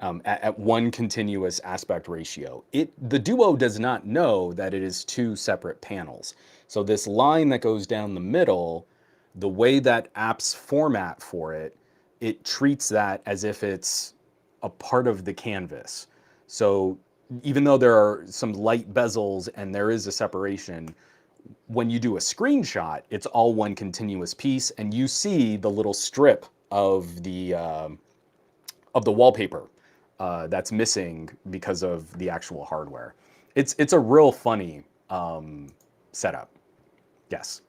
At one continuous aspect ratio. The Duo does not know that it is two separate panels. So this line that goes down the middle, the way that apps format for it, it treats that as if it's a part of the canvas. So even though there are some light bezels and there is a separation, when you do a screenshot, it's all one continuous piece, and you see the little strip of the wallpaper that's missing because of the actual hardware. It's a real funny setup. Yes.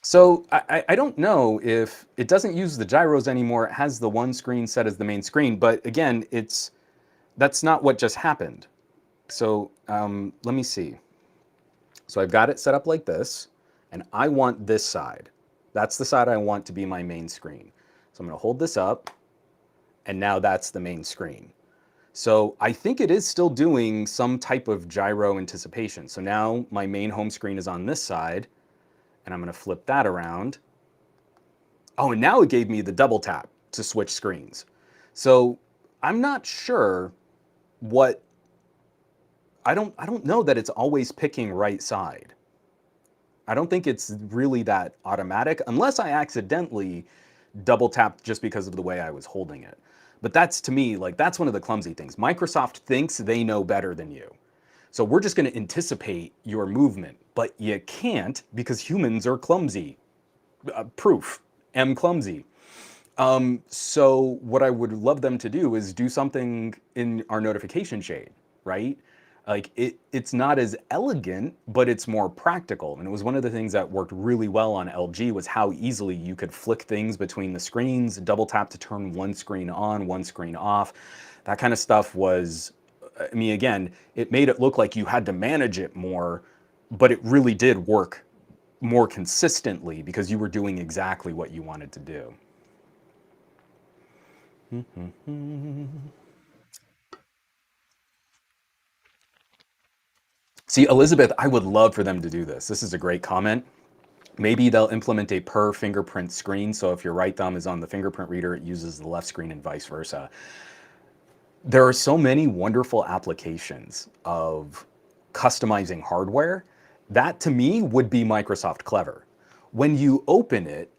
So I don't know if it doesn't use the gyros anymore. It has the one screen set as the main screen, but again, that's not what just happened. So let me see. So I've got it set up like this, and I want this side. That's the side I want to be my main screen. So I'm going to hold this up, and now that's the main screen. So I think it is still doing some type of gyro anticipation. So now my main home screen is on this side, and I'm going to flip that around. Oh, and now it gave me the double tap to switch screens. So I'm not sure what, I don't know that it's always picking right side. I don't think it's really that automatic unless I accidentally double tapped just because of the way I was holding it. But that's, to me, like, that's one of the clumsy things. Microsoft thinks they know better than you. So we're just going to anticipate your movement, but you can't because humans are clumsy. Proof, am clumsy. So what I would love them to do is do something in our notification shade, right? Like it's not as elegant, but it's more practical. And it was one of the things that worked really well on LG was how easily you could flick things between the screens, double tap to turn one screen on, one screen off. That kind of stuff was, I mean, again, it made it look like you had to manage it more, but it really did work more consistently because you were doing exactly what you wanted to do. See, Elizabeth, I would love for them to do this. This is a great comment. Maybe they'll implement a per fingerprint screen. So if your right thumb is on the fingerprint reader, it uses the left screen and vice versa. There are so many wonderful applications of customizing hardware. That to me would be Microsoft clever. When you open it,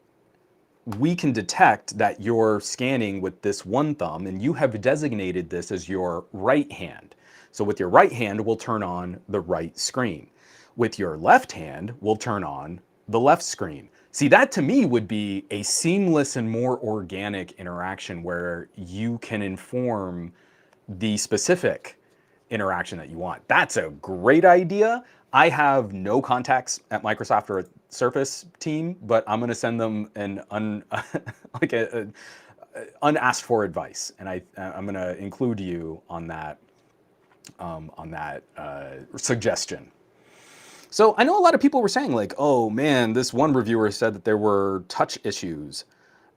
we can detect that you're scanning with this one thumb and you have designated this as your right hand. So with your right hand, we'll turn on the right screen. With your left hand, we'll turn on the left screen. See, that to me would be a seamless and more organic interaction where you can inform the specific interaction that you want. That's a great idea. I have no contacts at Microsoft or Surface team, but I'm going to send them an like a unasked for advice, and I'm going to include you on that suggestion. So I know a lot of people were saying like, oh man, this one reviewer said that there were touch issues.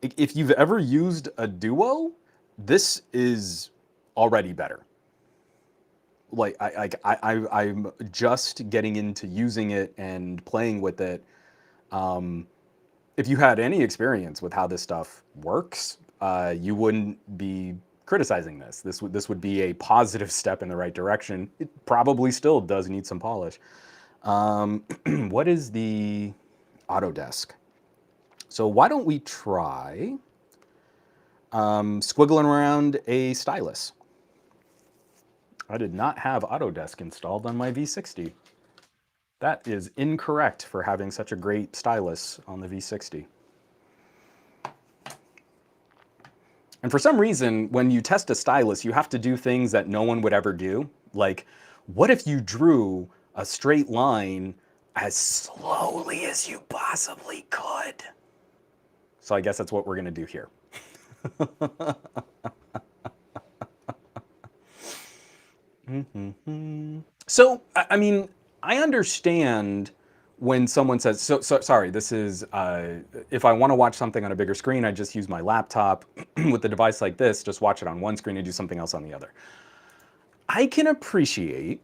If you've ever used a Duo, this is already better. Like I'm just getting into using it and playing with it. If you had any experience with how this stuff works, you wouldn't be criticizing this. This would be a positive step in the right direction. It probably still does need some polish. What is the Autodesk? So why don't we try squiggling around a stylus? I did not have Autodesk installed on my V60. That is incorrect for having such a great stylus on the V60. And for some reason, when you test a stylus, you have to do things that no one would ever do. Like, what if you drew a straight line as slowly as you possibly could? So I guess that's what we're going to do here. So, I mean, I understand when someone says, so sorry, this is, if I want to watch something on a bigger screen, I just use my laptop with a device like this, just watch it on one screen and do something else on the other. I can appreciate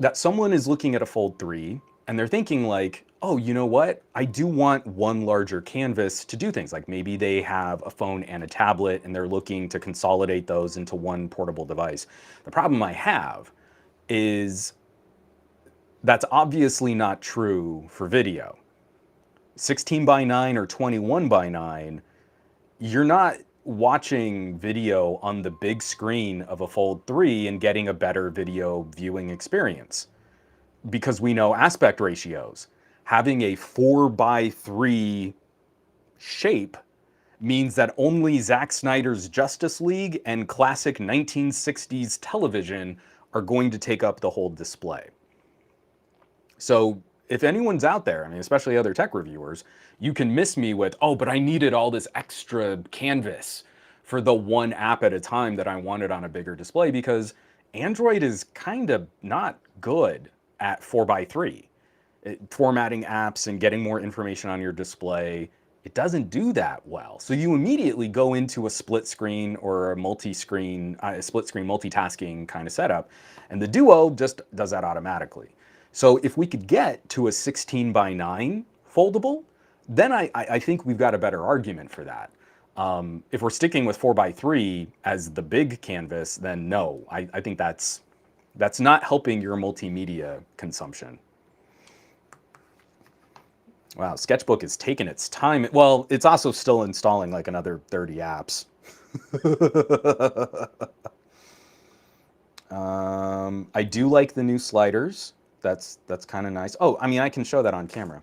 that someone is looking at a Fold 3 and they're thinking like, oh, you know what? I do want one larger canvas to do things. Like maybe they have a phone and a tablet and they're looking to consolidate those into one portable device. The problem I have is that's obviously not true for video. 16 by 9 or 21 by 9, you're not watching video on the big screen of a Fold 3 and getting a better video viewing experience because we know aspect ratios. Having a 4 by 3 shape means that only Zack Snyder's Justice League and classic 1960s television are going to take up the whole display. So if anyone's out there, I mean, especially other tech reviewers, you can miss me with, oh, but I needed all this extra canvas for the one app at a time that I wanted on a bigger display because Android is kind of not good at 4x3. Formatting apps and getting more information on your display, it doesn't do that well. So you immediately go into a split screen or a multi-screen, split screen multitasking kind of setup. And the Duo just does that automatically. So if we could get to a 16 by 9 foldable, then I think we've got a better argument for that. If we're sticking with 4 by 3 as the big canvas, then no, I think that's not helping your multimedia consumption. Wow, Sketchbook is taking its time. Well, it's also still installing like another 30 apps. I do like the new sliders. That's kind of nice. Oh, I mean, I can show that on camera.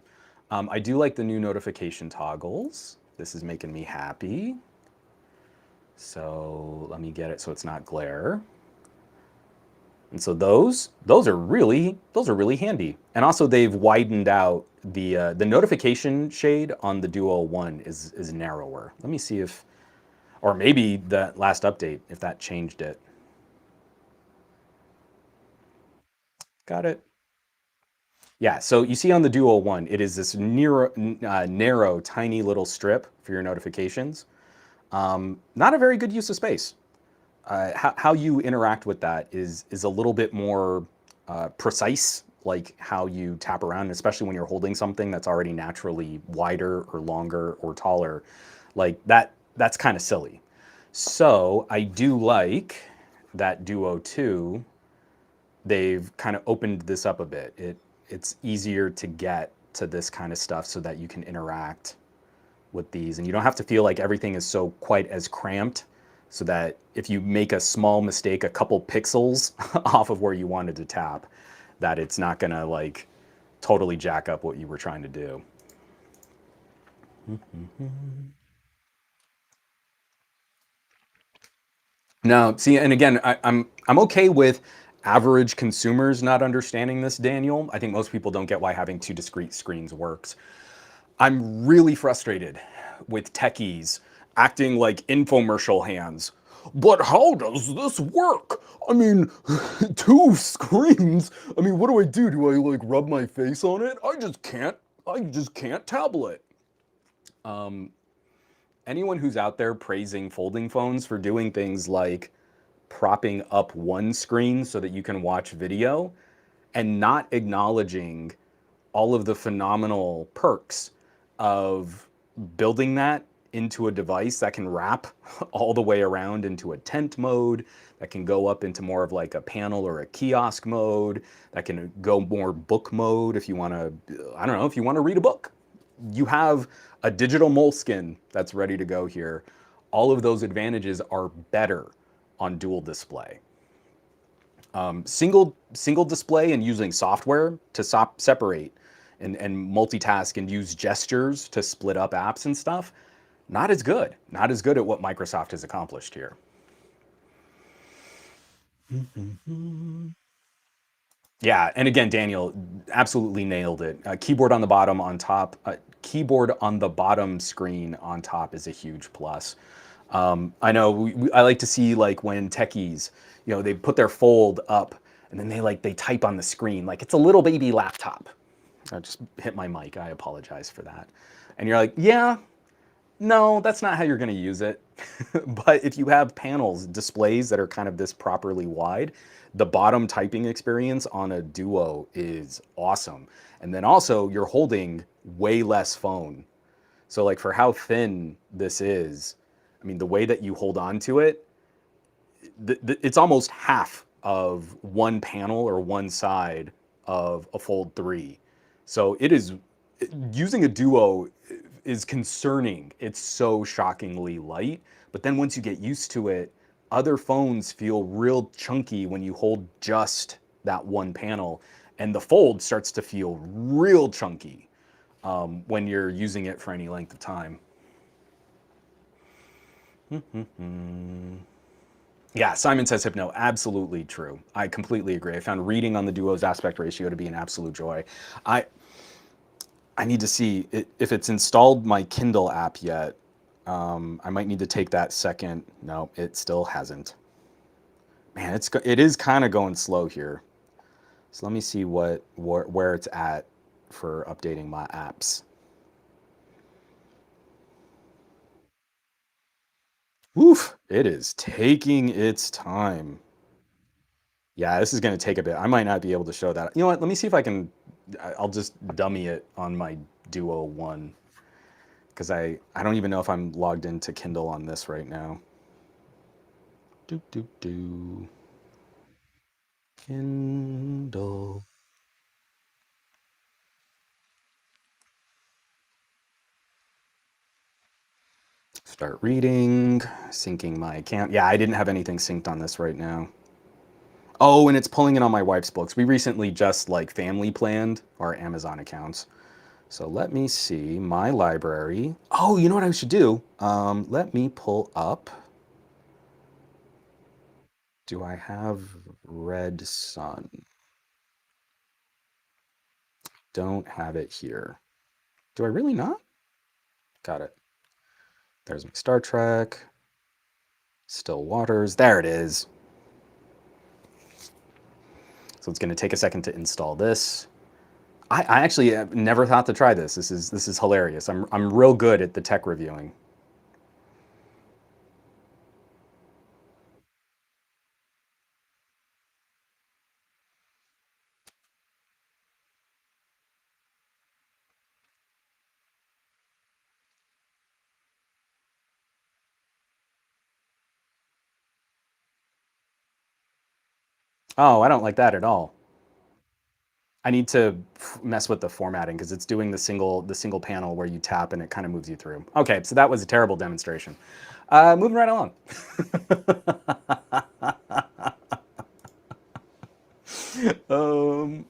I do like the new notification toggles. This is making me happy. So let me get it so it's not glare. And so those are really handy. And also they've widened out the notification shade on the Duo One is narrower. Let me see if, or maybe that last update if that changed it. Got it. Yeah, so you see on the Duo One, it is this narrow, tiny little strip for your notifications. Not a very good use of space. How you interact with that is a little bit more precise, like how you tap around, especially when you're holding something that's already naturally wider or longer or taller. Like that's kind of silly. So I do like that Duo 2, they've kind of opened this up a bit. It's easier to get to this kind of stuff so that you can interact with these and you don't have to feel like everything is so quite as cramped, so that if you make a small mistake a couple pixels off of where you wanted to tap, that it's not gonna like totally jack up what you were trying to do. Now, see, and again, I'm okay with average consumers not understanding this, Daniel. I think most people don't get why having two discrete screens works. I'm really frustrated with techies acting like infomercial hands. But how does this work? I mean, two screens. I mean, what do I do? Do I like rub my face on it? I just can't. I just can't tablet. Anyone who's out there praising folding phones for doing things like propping up one screen so that you can watch video and not acknowledging all of the phenomenal perks of building that into a device that can wrap all the way around into a tent mode, that can go up into more of like a panel or a kiosk mode, that can go more book mode if you want to, I don't know, if you want to read a book. You have a digital moleskin that's ready to go here. All of those advantages are better on dual display. Single display and using software to separate and multitask and use gestures to split up apps and stuff, not as good. Not as good at what Microsoft has accomplished here. Yeah, and again, Daniel absolutely nailed it. Keyboard on the bottom on top. Keyboard on the bottom screen on top is a huge plus. I know I like to see like when techies, they put their fold up and then they type on the screen like it's a little baby laptop. I just hit my mic. I apologize for that. And you're like, yeah, no, that's not how you're going to use it. But if you have panels, displays that are kind of this properly wide, the bottom typing experience on a Duo is awesome. And then also, you're holding way less phone. So, like, for how thin this is, I mean, the way that you hold on to it, it's almost half of one panel or one side of a Fold 3. So it is, using a Duo is concerning. It's so shockingly light. But then once you get used to it, other phones feel real chunky when you hold just that one panel. And the Fold starts to feel real chunky when you're using it for any length of time. Yeah, Simon says Hypno. Absolutely true. I completely agree. I found reading on the Duo's aspect ratio to be an absolute joy. I I need to see if it's installed my Kindle app yet. I might need to take that second. No, it still hasn't. Man, it is kind of going slow here. So let me see where it's at for updating my apps. Oof, it is taking its time. Yeah, this is going to take a bit. I might not be able to show that. You know what? Let me see if I can. I'll just dummy it on my Duo One because I don't even know if I'm logged into Kindle on this right now. Do do do. Kindle. Start reading. Syncing my account. Yeah, I didn't have anything synced on this right now. Oh, and it's pulling it on my wife's books. We recently just like family planned our Amazon accounts. So let me see my library. Oh, you know what I should do? Let me pull up. Do I have Red Sun? Don't have it here. Do I really not? Got it. There's my Star Trek. Still Waters. There it is. So it's going to take a second to install this. I actually have never thought to try this. This is hilarious. I'm real good at the tech reviewing. Oh, I don't like that at all. I need to mess with the formatting because it's doing the single panel where you tap and it kind of moves you through. Okay, so that was a terrible demonstration. Moving right along. um,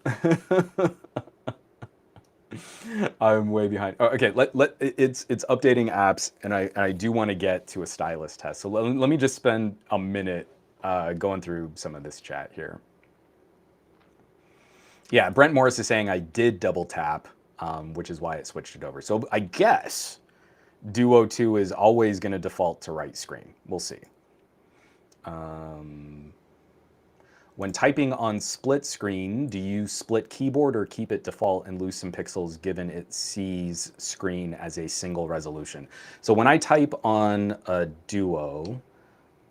I'm way behind. Oh, okay, it's updating apps, and I do want to get to a stylus test. So let me just spend a minute going through some of this chat here. Yeah, Brent Morris is saying I did double tap, which is why it switched it over. So I guess Duo 2 is always going to default to right screen. We'll see. Um, when typing on split screen, do you split keyboard or keep it default and lose some pixels given it sees screen as a single resolution? So when I type on a Duo,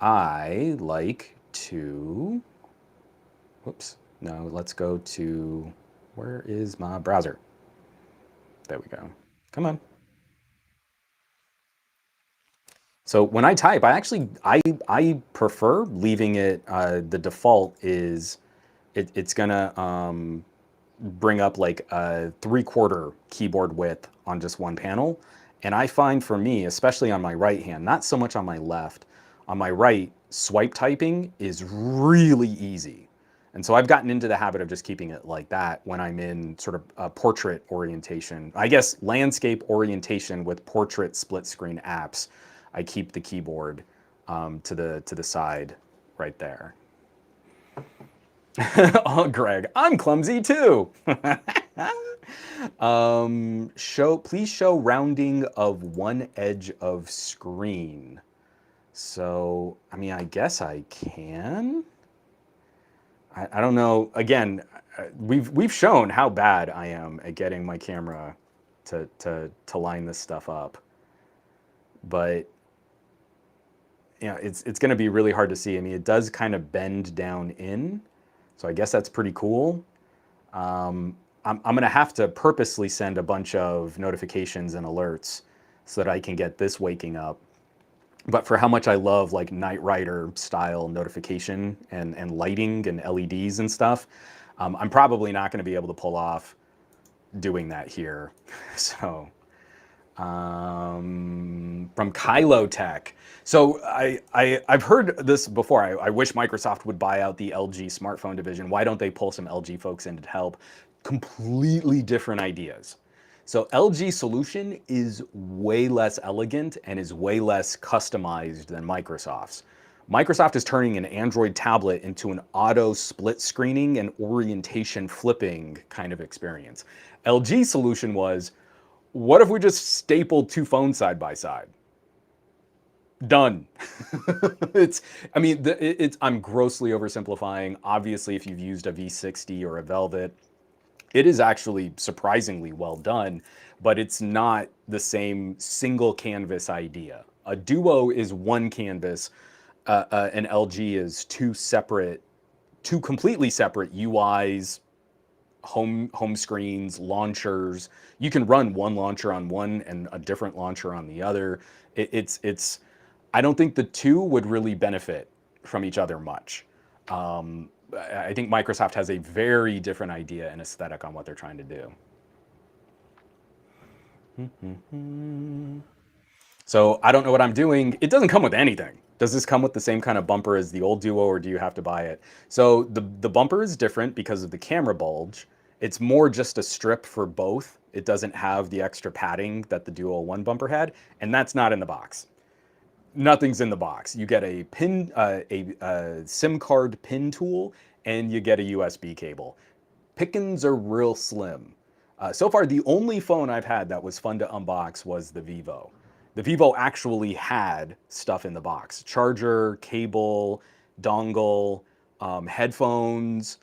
I like to, whoops, no, let's go to, where is my browser? There we go. Come on. So when I type, I prefer leaving it. The default is it's gonna bring up like a 3/4 keyboard width on just one panel, and I find for me, especially on my right hand, not so much on my left, on my right, swipe typing is really easy. And so I've gotten into the habit of just keeping it like that when I'm in sort of a portrait orientation. I guess landscape orientation with portrait split screen apps. I keep the keyboard to the side right there. Oh, Greg, I'm clumsy too. Please show rounding of one edge of screen. So, I mean, I guess I can. I don't know. Again, we've shown how bad I am at getting my camera to line this stuff up, but it's going to be really hard to see. I mean, it does kind of bend down in, so I guess that's pretty cool. I'm going to have to purposely send a bunch of notifications and alerts so that I can get this waking up. But for how much I love like Knight Rider style notification and lighting and LEDs and stuff, I'm probably not going to be able to pull off doing that here. So from Kylo Tech. So I've heard this before. I wish Microsoft would buy out the LG smartphone division. Why don't they pull some LG folks in to help? Completely different ideas. So LG solution is way less elegant and is way less customized than Microsoft's. Microsoft is turning an Android tablet into an auto split screening and orientation flipping kind of experience. LG solution was, what if we just stapled two phones side by side? Done. I mean, I'm grossly oversimplifying. Obviously, if you've used a V60 or a Velvet, it is actually surprisingly well done, but it's not the same single canvas idea. A Duo is one canvas, and LG is two completely separate UIs, home screens, launchers. You can run one launcher on one and a different launcher on the other. It's I don't think the two would really benefit from each other much. I think Microsoft has a very different idea and aesthetic on what they're trying to do. So I don't know what I'm doing. It doesn't come with anything. Does this come with the same kind of bumper as the old Duo, or do you have to buy it? So the bumper is different because of the camera bulge. It's more just a strip for both. It doesn't have the extra padding that the Duo 1 bumper had, and that's not in the box. Nothing's in the box. You get a SIM card pin tool, and you get a USB cable. Pickings are real slim. So far, the only phone I've had that was fun to unbox was the Vivo. The Vivo actually had stuff in the box: charger, cable, dongle, headphones,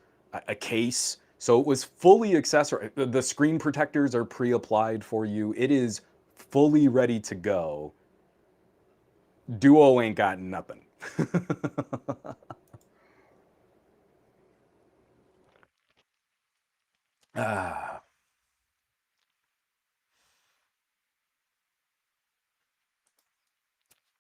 a case. So it was fully accessory. The screen protectors are pre-applied for you. It is fully ready to go. Duo ain't got nothing. Ah.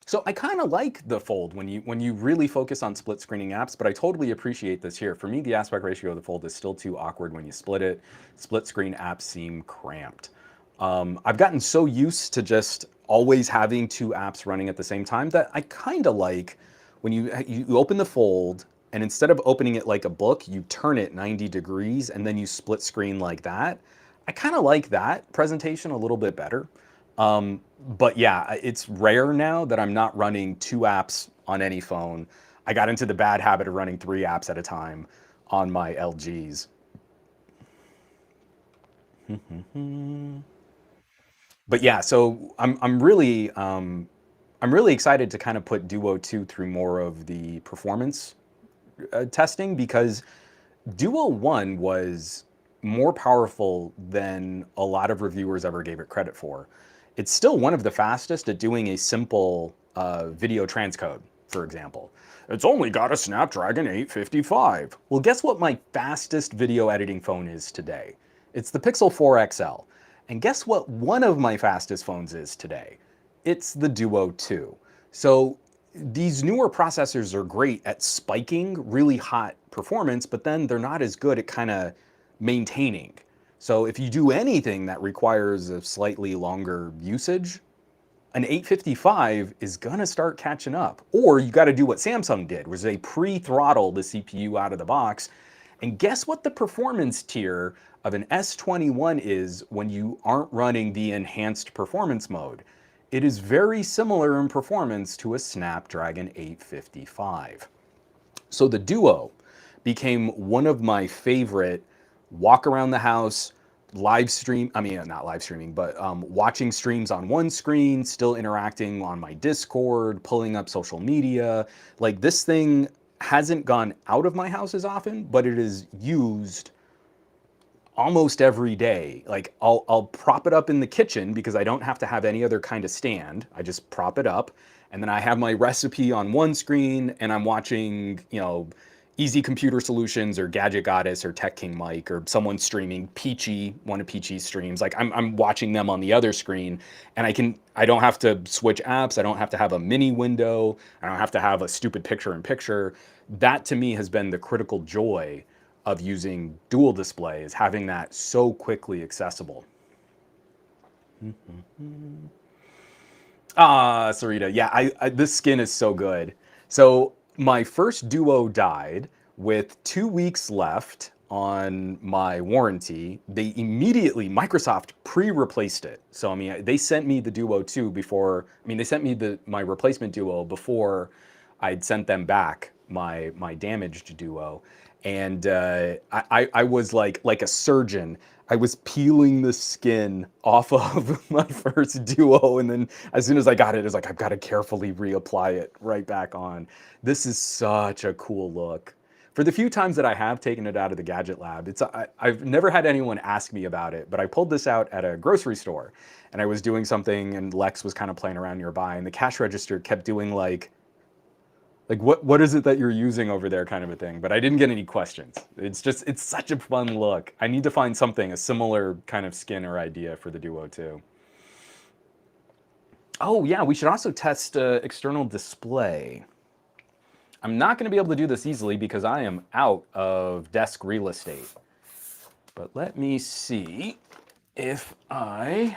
So I kind of like the Fold when you really focus on split screening apps, but I totally appreciate this here. For me, the aspect ratio of the Fold is still too awkward when you split it. Split screen apps seem cramped. I've gotten so used to just always having two apps running at the same time that I kind of like when you open the Fold, and instead of opening it like a book, you turn it 90 degrees and then you split screen like that. I kind of like that presentation a little bit better. But yeah, it's rare now that I'm not running two apps on any phone. I got into the bad habit of running three apps at a time on my LGs. But yeah, so I'm really excited to kind of put Duo 2 through more of the performance testing, because Duo 1 was more powerful than a lot of reviewers ever gave it credit for. It's still one of the fastest at doing a simple video transcode, for example. It's only got a Snapdragon 855. Well, guess what my fastest video editing phone is today? It's the Pixel 4 XL. And guess what one of my fastest phones is today? It's the Duo 2. So these newer processors are great at spiking really hot performance, but then they're not as good at kind of maintaining. So if you do anything that requires a slightly longer usage, an 855 is gonna start catching up. Or you gotta do what Samsung did, was they pre-throttle the CPU out of the box. And guess what the performance tier of an S21 is when you aren't running the enhanced performance mode? It is very similar in performance to a Snapdragon 855. So the Duo became one of my favorite walk around the house, live stream, I mean, not live streaming, but watching streams on one screen, still interacting on my Discord, pulling up social media. Like, this thing hasn't gone out of my house as often, but it is used almost every day. Like, I'll prop it up in the kitchen because I don't have to have any other kind of stand. I just prop it up, and then I have my recipe on one screen, and I'm watching, Easy Computer Solutions or Gadget Goddess or Tech King Mike or someone streaming Peachy, one of Peachy's streams. Like, I'm watching them on the other screen, and I don't have to switch apps. I don't have to have a mini window. I don't have to have a stupid picture in picture. That to me has been the critical joy of using dual display, is having that so quickly accessible. Ah, Sarita, yeah, this skin is so good. So my first Duo died with 2 weeks left on my warranty. Microsoft pre-replaced it. So I mean, they sent me the Duo 2 before. I mean, they sent me my replacement Duo before I'd sent them back my damaged Duo. And I was like a surgeon. I was peeling the skin off of my first Duo, and then as soon as I got it, it was like, I've got to carefully reapply it right back on. This is such a cool look. For the few times that I have taken it out of the Gadget Lab, I've never had anyone ask me about it, but I pulled this out at a grocery store, and I was doing something, and Lex was kind of playing around nearby, and the cash register kept doing like what is it that you're using over there, kind of a thing. But I didn't get any questions. It's such a fun look. I need to find something, a similar kind of skin or idea for the Duo 2. Oh yeah, we should also test external display. I'm not going to be able to do this easily because I am out of desk real estate. But let me see if I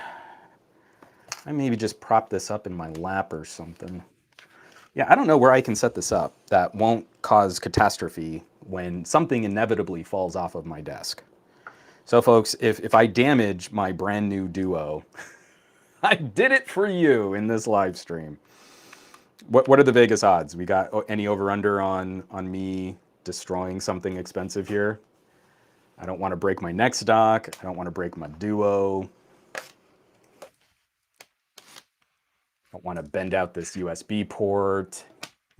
maybe just prop this up in my lap or something. Yeah, I don't know where I can set this up that won't cause catastrophe when something inevitably falls off of my desk. So folks, if I damage my brand new Duo, I did it for you in this live stream. What are the Vegas odds? We got any over under on me destroying something expensive here? I don't want to break my next dock. I don't want to break my Duo. I don't want to bend out this USB port.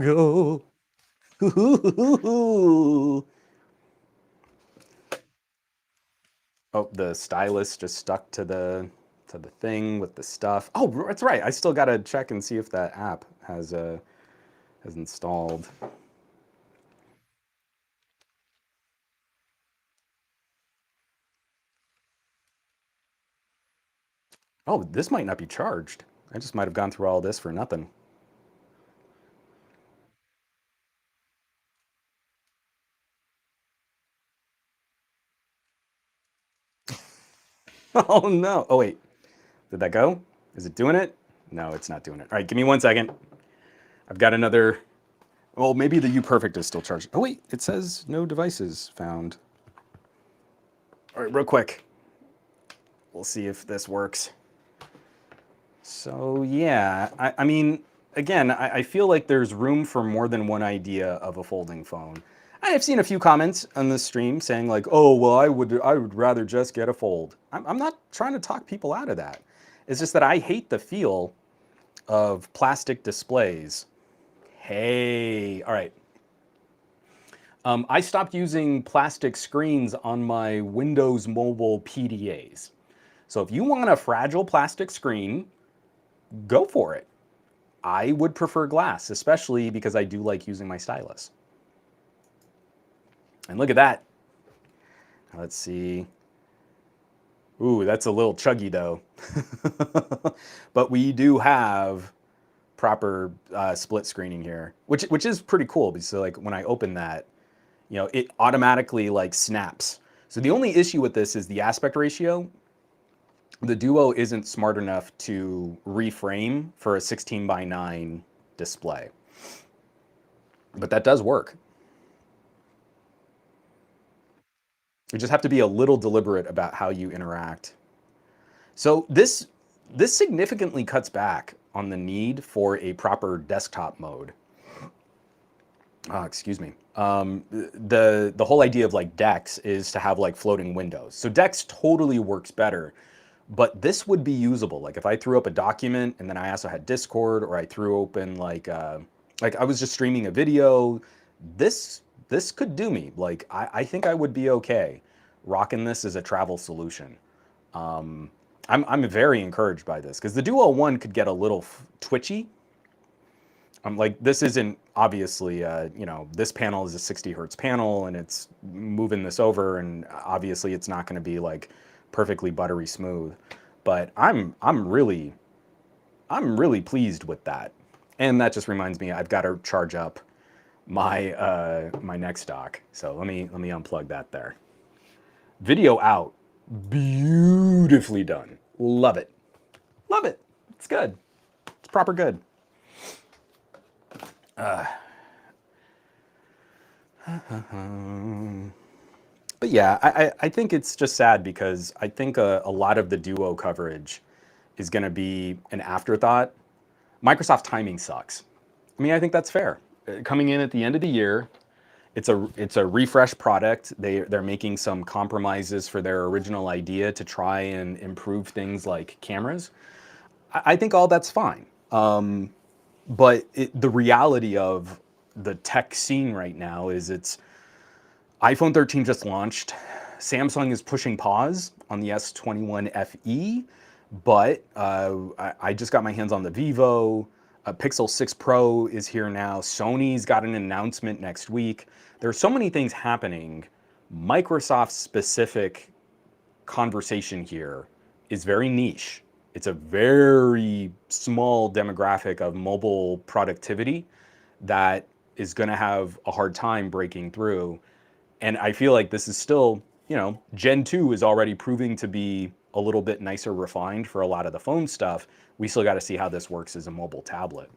Go. Oh, the stylus just stuck to the thing with the stuff. Oh, that's right. I still gotta check and see if that app has installed. Oh, this might not be charged. I just might have gone through all this for nothing. Oh no. Oh wait, did that go? Is it doing it? No, it's not doing it. All right, give me 1 second. I've got another. Well, maybe the U Perfect is still charged. Oh wait, it says no devices found. All right, real quick. We'll see if this works. So yeah, I mean, again, I feel like there's room for more than one idea of a folding phone. I have seen a few comments on the stream saying like, "Oh, well, I would rather just get a fold." I'm not trying to talk people out of that. It's just that I hate the feel of plastic displays. Hey, all right. I stopped using plastic screens on my Windows Mobile PDAs. So if you want a fragile plastic screen, go for it. I would prefer glass, especially because I do like using my stylus. And look at that. Let's see. Ooh, that's a little chuggy though. But we do have proper split screening here, which is pretty cool because so like when I open that, it automatically like snaps. So the only issue with this is the aspect ratio. The Duo isn't smart enough to reframe for a 16:9 display, but that does work. You just have to be a little deliberate about how you interact. So this significantly cuts back on the need for a proper desktop mode. Excuse me. The whole idea of like Dex is to have like floating windows. So Dex totally works better, but this would be usable. Like if I threw up a document and then I also had Discord, or I threw open like I was just streaming a video, this could do me. Like I think I would be okay rocking this as a travel solution. I'm very encouraged by this because the Duo One could get a little twitchy. Like this isn't obviously, this panel is a 60 hertz panel and it's moving this over, and obviously it's not going to be like perfectly buttery smooth. But I'm really pleased with that, and that just reminds me I've got to charge up my next dock. So let me unplug that there. Video out, beautifully done. Love it, love it. It's good. It's proper good. But yeah, I think it's just sad because I think a lot of the Duo coverage is going to be an afterthought. Microsoft timing sucks. I mean, I think that's fair. Coming in at the end of the year, it's a refresh product. They're making some compromises for their original idea to try and improve things like cameras. I think all that's fine. But the reality of the tech scene right now is it's iPhone 13 just launched. Samsung is pushing pause on the S21 FE, but I just got my hands on the Vivo. Pixel 6 Pro is here now. Sony's got an announcement next week. There are so many things happening. Microsoft specific conversation here is very niche. It's a very small demographic of mobile productivity that is going to have a hard time breaking through. And I feel like this is still, Gen 2 is already proving to be a little bit nicer refined for a lot of the phone stuff. We still got to see how this works as a mobile tablet.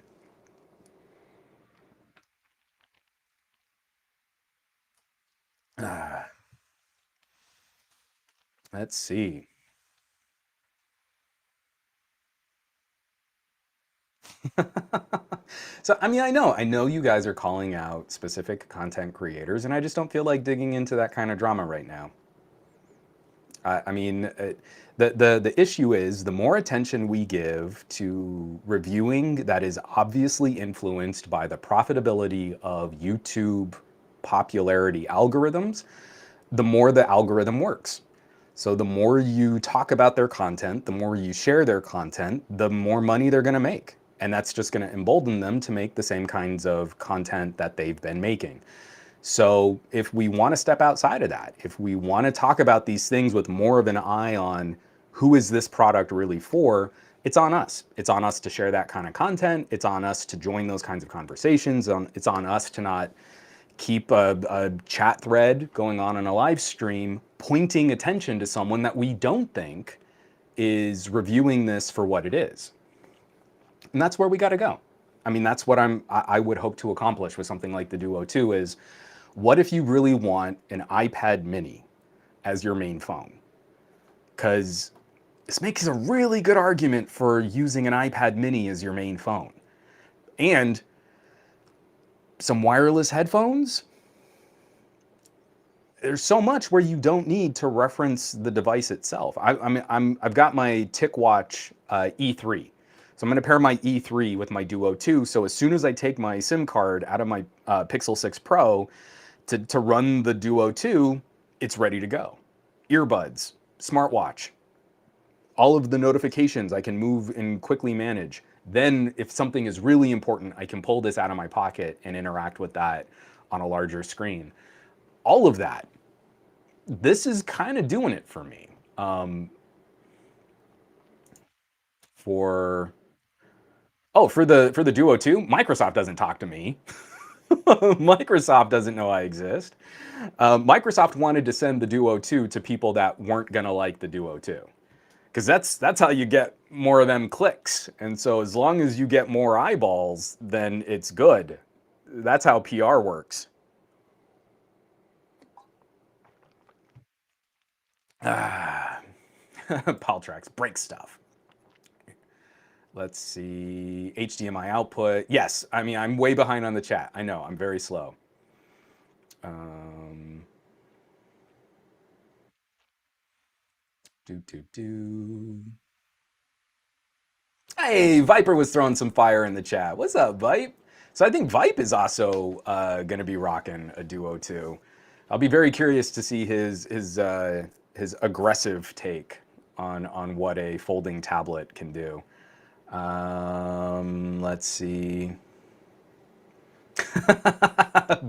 Let's see. So, I mean, I know you guys are calling out specific content creators, and I just don't feel like digging into that kind of drama right now. I mean, the issue is the more attention we give to reviewing that is obviously influenced by the profitability of YouTube popularity algorithms, the more the algorithm works. So the more you talk about their content, the more you share their content, the more money they're going to make. And that's just going to embolden them to make the same kinds of content that they've been making. So if we want to step outside of that, if we want to talk about these things with more of an eye on who is this product really for, it's on us. It's on us to share that kind of content. It's on us to join those kinds of conversations. It's on us to not keep a chat thread going on in a live stream, pointing attention to someone that we don't think is reviewing this for what it is. And that's where we got to go. I mean, that's what I would hope to accomplish with something like the Duo 2 is, what if you really want an iPad mini as your main phone? Because this makes a really good argument for using an iPad mini as your main phone. And some wireless headphones. There's so much where you don't need to reference the device itself. I've got my TicWatch E3. So I'm going to pair my E3 with my Duo 2. So as soon as I take my SIM card out of my Pixel 6 Pro to run the Duo 2, it's ready to go. Earbuds, smartwatch, all of the notifications I can move and quickly manage. Then if something is really important, I can pull this out of my pocket and interact with that on a larger screen. All of that, this is kind of doing it for me. For the Duo 2, Microsoft doesn't talk to me. Microsoft doesn't know I exist. Microsoft wanted to send the Duo 2 to people that weren't gonna like the Duo 2. Because that's how you get more of them clicks. And so as long as you get more eyeballs, then it's good. That's how PR works. Paltrax, break stuff. Let's see, HDMI output. Yes, I mean, I'm way behind on the chat. I know, I'm very slow. Do, do, do. Hey, Viper was throwing some fire in the chat. What's up, Vipe? So I think Vipe is also going to be rocking a Duo 2. I'll be very curious to see his aggressive take on what a folding tablet can do. Let's see.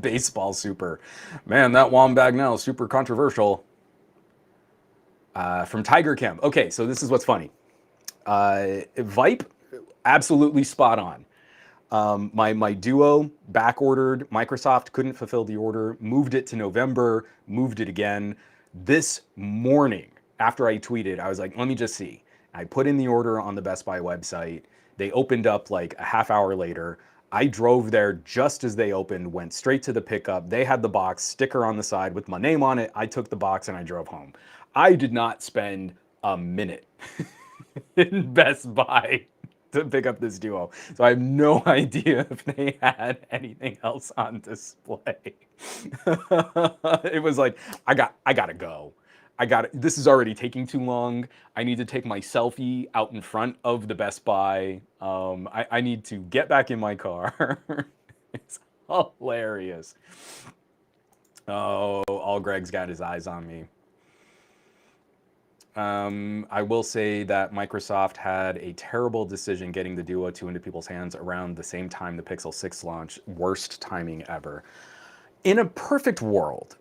Baseball super. Man, that Wombat now is super controversial. From Tiger Kim. Okay, so this is what's funny. Vipe, absolutely spot on. My Duo back ordered. Microsoft couldn't fulfill the order, moved it to November, moved it again. This morning, after I tweeted, I was like, let me just see. I put in the order on the Best Buy website. They opened up like a half hour later. I drove there just as they opened, went straight to the pickup. They had the box, sticker on the side with my name on it. I took the box and I drove home. I did not spend a minute in Best Buy to pick up this Duo. So I have no idea if they had anything else on display. It was like, I gotta go. This is already taking too long. I need to take my selfie out in front of the Best Buy. I need to get back in my car. It's hilarious. Oh, all Greg's got his eyes on me. I will say that Microsoft had a terrible decision getting the Duo 2 into people's hands around the same time the Pixel 6 launch. Worst timing ever. In a perfect world,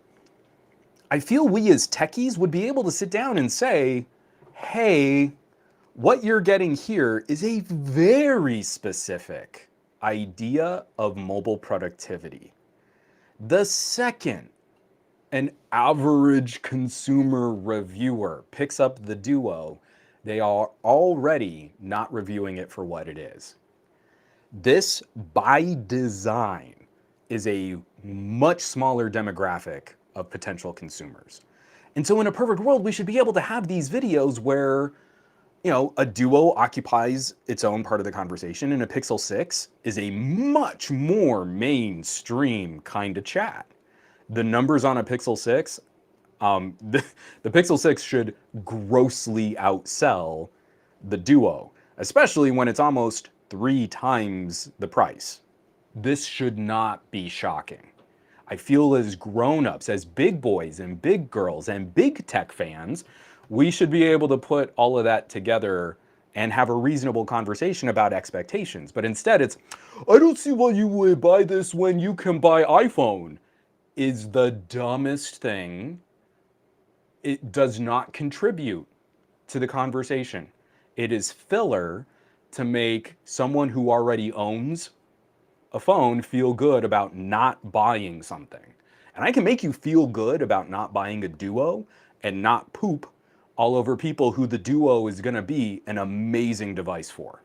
I feel we as techies would be able to sit down and say, hey, what you're getting here is a very specific idea of mobile productivity. The second an average consumer reviewer picks up the Duo, they are already not reviewing it for what it is. This, by design, is a much smaller demographic of potential consumers. And so in a perfect world, we should be able to have these videos where you know, a Duo occupies its own part of the conversation, and a Pixel 6 is a much more mainstream kind of chat. The numbers on a Pixel 6, the Pixel 6 should grossly outsell the Duo, especially when it's almost 3 times the price. This should not be shocking. I feel as grown-ups, as big boys and big girls and big tech fans, we should be able to put all of that together and have a reasonable conversation about expectations. But instead it's, I don't see why you would buy this when you can buy iPhone, is the dumbest thing. It does not contribute to the conversation. It is filler to make someone who already owns a phone feel good about not buying something. And I can make you feel good about not buying a Duo and not poop all over people who the Duo is gonna be an amazing device for.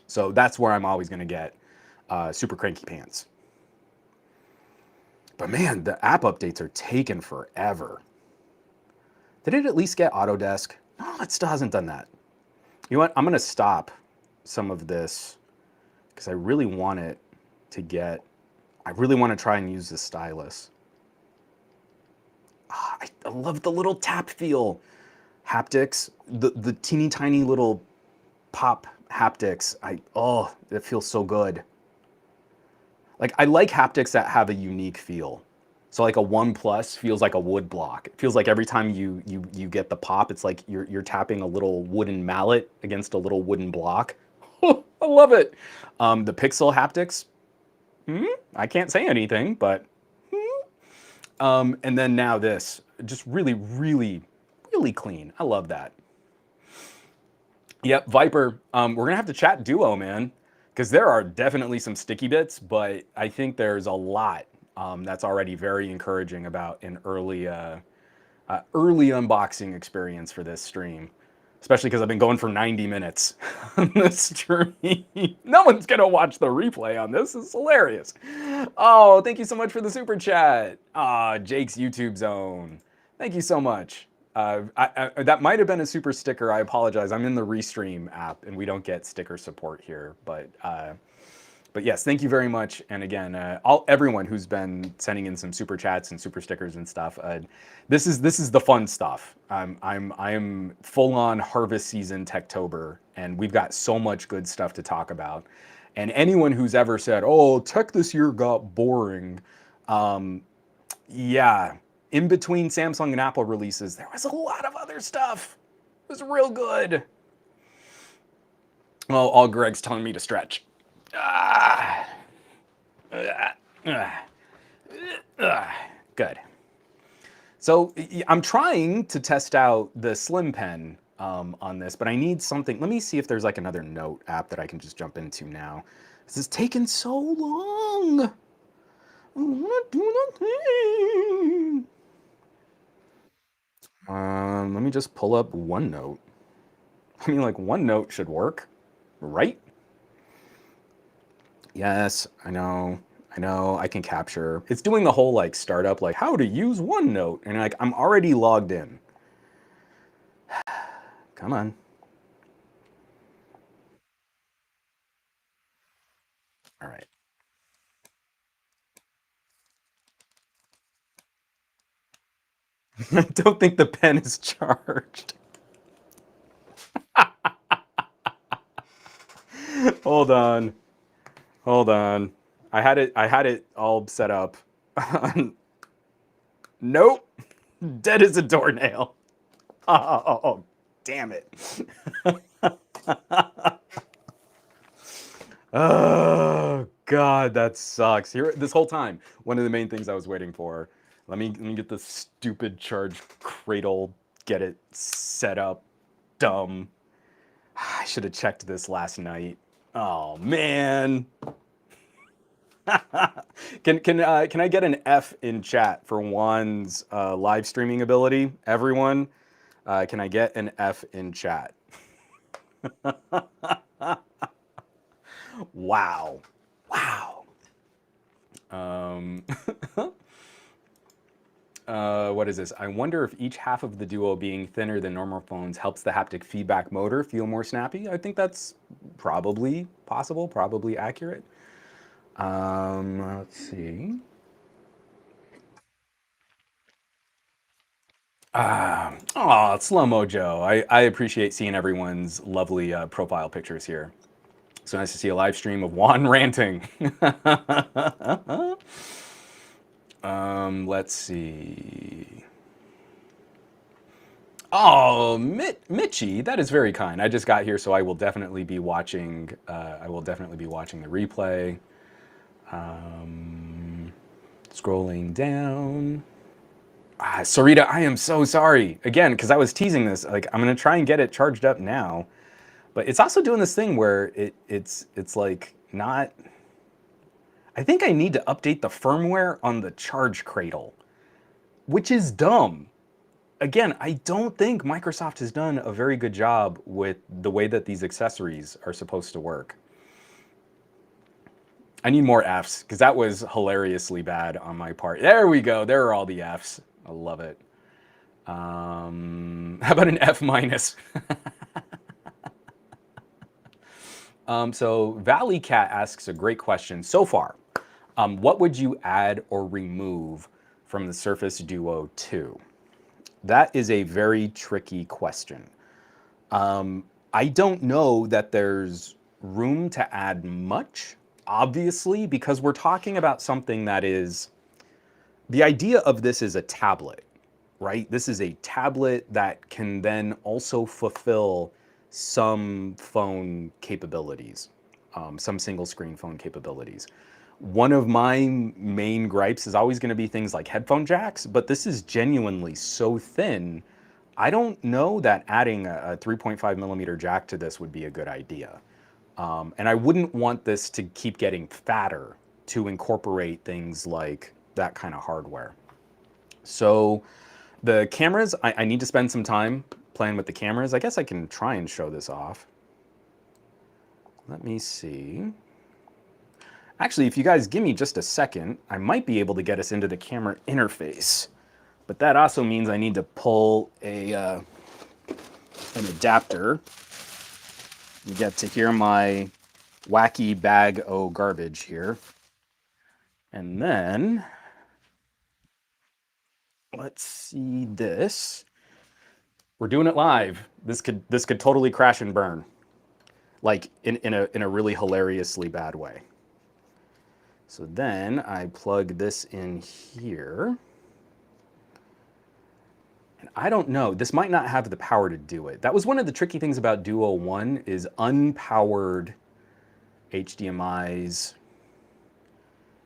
So that's where I'm always gonna get super cranky pants. But man, the app updates are taking forever. Did it at least get Autodesk? No, it still hasn't done that. You know what? I'm gonna stop some of this because I really want it to get, I really want to try and use the stylus. I love the little tap feel. Haptics, the teeny tiny little pop haptics. Oh, it feels so good. Like, I like haptics that have a unique feel. So like a OnePlus feels like a wood block. It feels like every time you get the pop, it's like you're tapping a little wooden mallet against a little wooden block. I love it. The Pixel haptics, I can't say anything, but and then now this, just really, really, really clean. I love that. Yep, Viper. We're gonna have to chat Duo, man, because there are definitely some sticky bits, but I think there's a lot that's already very encouraging about an early unboxing experience for this stream. Especially because I've been going for 90 minutes on this stream. No one's gonna watch the replay on this. It's hilarious. Oh, thank you so much for the super chat. Jake's YouTube zone. Thank you so much. That might have been a super sticker. I apologize. I'm in the Restream app and we don't get sticker support here. But yes, thank you very much. And again, everyone who's been sending in some super chats and super stickers and stuff. This is the fun stuff. I'm full on harvest season Techtober, and we've got so much good stuff to talk about. And anyone who's ever said, "Oh, tech this year got boring," yeah, in between Samsung and Apple releases, there was a lot of other stuff. It was real good. Oh, all Greg's telling me to stretch. Good. So I'm trying to test out the Slim Pen on this, but I need something. Let me see if there's like another note app that I can just jump into now. This is taking so long. I want to do nothing. Let me just pull up OneNote. I mean, like, OneNote should work, right? Yes, I know, I can capture. It's doing the whole like startup, like how to use OneNote, and like I'm already logged in. Come on. All right. I don't think the pen is charged. Hold on. Hold on. I had it all set up. Nope. Dead as a doornail. Oh, damn it. Oh God, that sucks. Here, this whole time, one of the main things I was waiting for. Let me get the stupid charge cradle, get it set up. Dumb. I should have checked this last night. Oh man. Can I get an F in chat for Juan's live streaming ability? Everyone, can I get an F in chat? Wow. Wow. What is this? I wonder if each half of the Duo being thinner than normal phones helps the haptic feedback motor feel more snappy. I think that's probably possible, probably accurate. Let's see. Oh, Slow-Mo Joe. I appreciate seeing everyone's lovely profile pictures here. So nice to see a live stream of Juan ranting. Let's see. Oh, Mitchie, that is very kind. I just got here, so I will definitely be watching. I will definitely be watching the replay. Scrolling down. Sarita, I am so sorry again because I was teasing this. Like, I'm gonna try and get it charged up now, but it's also doing this thing where it's like not. I think I need to update the firmware on the charge cradle, which is dumb. Again, I don't think Microsoft has done a very good job with the way that these accessories are supposed to work. I need more Fs because that was hilariously bad on my part. There we go. There are all the Fs. I love it. How about an F minus? So Valley Cat asks a great question. So far, what would you add or remove from the Surface Duo 2? That is a very tricky question. I don't know that there's room to add much, obviously, because we're talking about something that is, the idea of this is a tablet, right? This is a tablet that can then also fulfill some phone capabilities, some single screen phone capabilities. One of my main gripes is always going to be things like headphone jacks, but this is genuinely so thin. I don't know that adding a 3.5 millimeter jack to this would be a good idea. And I wouldn't want this to keep getting fatter to incorporate things like that kind of hardware. So the cameras, I need to spend some time playing with the cameras. I guess I can try and show this off. Let me see. Actually, if you guys give me just a second, I might be able to get us into the camera interface. But that also means I need to pull an adapter. You get to hear my wacky bag o' garbage here. And then, let's see this. We're doing it live. This could totally crash and burn, like in a really hilariously bad way. So then I plug this in here. And I don't know, this might not have the power to do it. That was one of the tricky things about Duo 1 is unpowered HDMIs.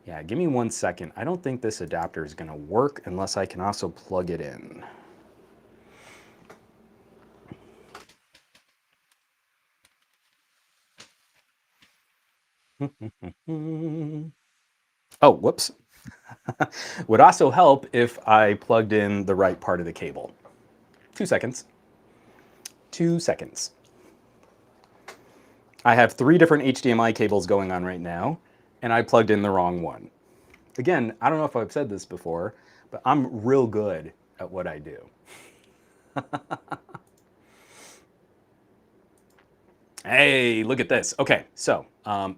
Yeah, give me 1 second. I don't think this adapter is gonna work unless I can also plug it in. Oh, whoops. Would also help if I plugged in the right part of the cable. 2 seconds. 2 seconds. I have 3 different HDMI cables going on right now, and I plugged in the wrong one. Again, I don't know if I've said this before, but I'm real good at what I do. Hey, look at this. Okay, so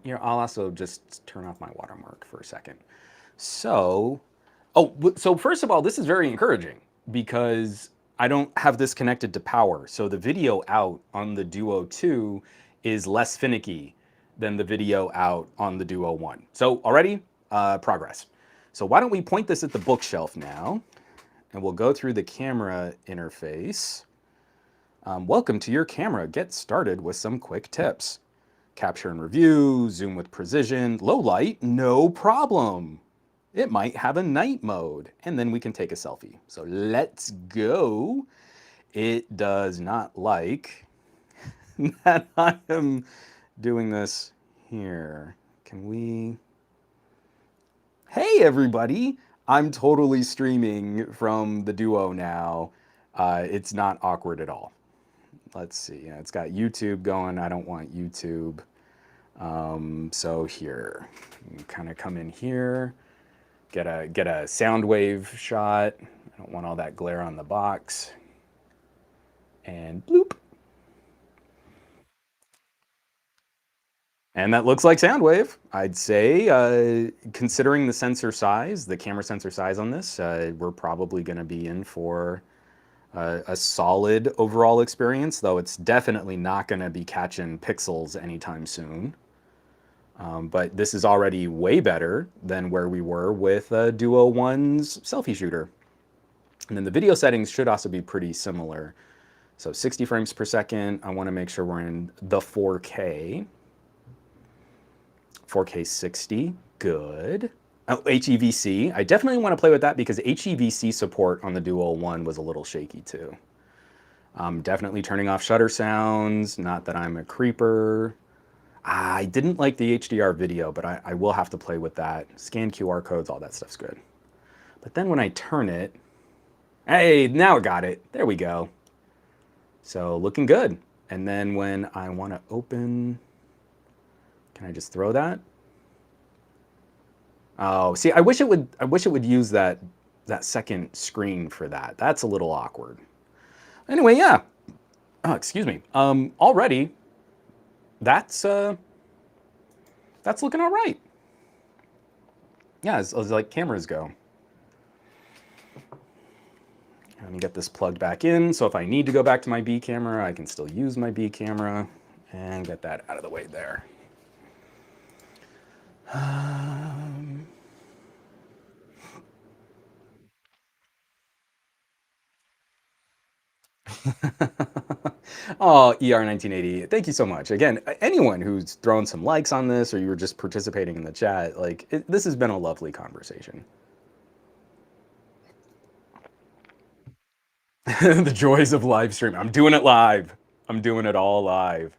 here, I'll also just turn off my watermark for a second. So, so first of all, this is very encouraging because I don't have this connected to power. So the video out on the Duo 2 is less finicky than the video out on the Duo 1. So already, progress. So why don't we point this at the bookshelf now, and we'll go through the camera interface. Welcome to your camera. Get started with some quick tips. Capture and review, zoom with precision, low light, no problem. It might have a night mode, and then we can take a selfie. So let's go. It does not like that I am doing this here. Can we? Hey everybody, I'm totally streaming from the Duo now. It's not awkward at all. Let's see, yeah, it's got YouTube going. I don't want YouTube. So here, you kind of come in here. Get a sound wave shot. I don't want all that glare on the box. And bloop. And that looks like Soundwave. I'd say, considering the sensor size, the camera sensor size on this, we're probably going to be in for a solid overall experience, though it's definitely not going to be catching pixels anytime soon. But this is already way better than where we were with Duo One's selfie shooter. And then the video settings should also be pretty similar. So 60 frames per second, I want to make sure we're in the 4K. 4K 60, good. Oh, HEVC, I definitely want to play with that because HEVC support on the Duo One was a little shaky too. Definitely turning off shutter sounds, not that I'm a creeper. I didn't like the HDR video, but I will have to play with that. Scan QR codes, all that stuff's good. But then when I turn it, hey, now I got it. There we go. So looking good. And then when I want to open, can I just throw that? Oh, see, I wish it would use that second screen for that. That's a little awkward. Anyway, yeah. Oh, excuse me. Already, that's looking all right. Yeah, as like cameras go. Let me get this plugged back in, so if I need to go back to my B camera, I can still use my B camera and get that out of the way there. Oh, ER1980, thank you so much. Again, anyone who's thrown some likes on this or you were just participating in the chat, like, this has been a lovely conversation. The joys of live stream. I'm doing it live. I'm doing it all live.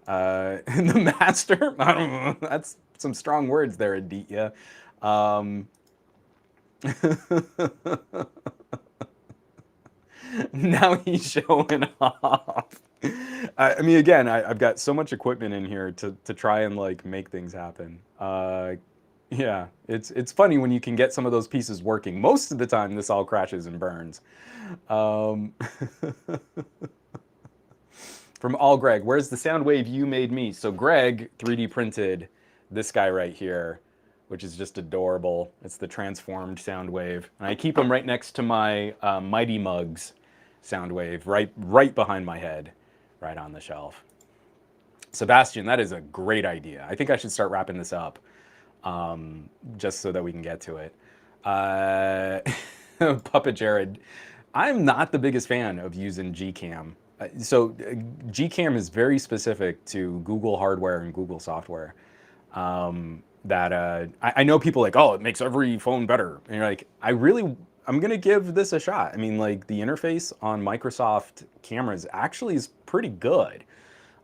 The master, I don't know, that's some strong words there, Aditya. Now he's showing off. I mean, again, I've got so much equipment in here to try and like make things happen. Yeah, it's funny when you can get some of those pieces working. Most of the time, this all crashes and burns. From All Greg, where's the sound wave you made me? So Greg 3D printed this guy right here, which is just adorable. It's the transformed sound wave. And I keep them right next to my Mighty Mugs sound wave, right behind my head, right on the shelf. Sebastian, that is a great idea. I think I should start wrapping this up, just so that we can get to it. Puppet Jared, I'm not the biggest fan of using Gcam. So Gcam is very specific to Google hardware and Google software. I know people like, oh, it makes every phone better. And you're like, I'm gonna give this a shot. I mean, like the interface on Microsoft cameras actually is pretty good.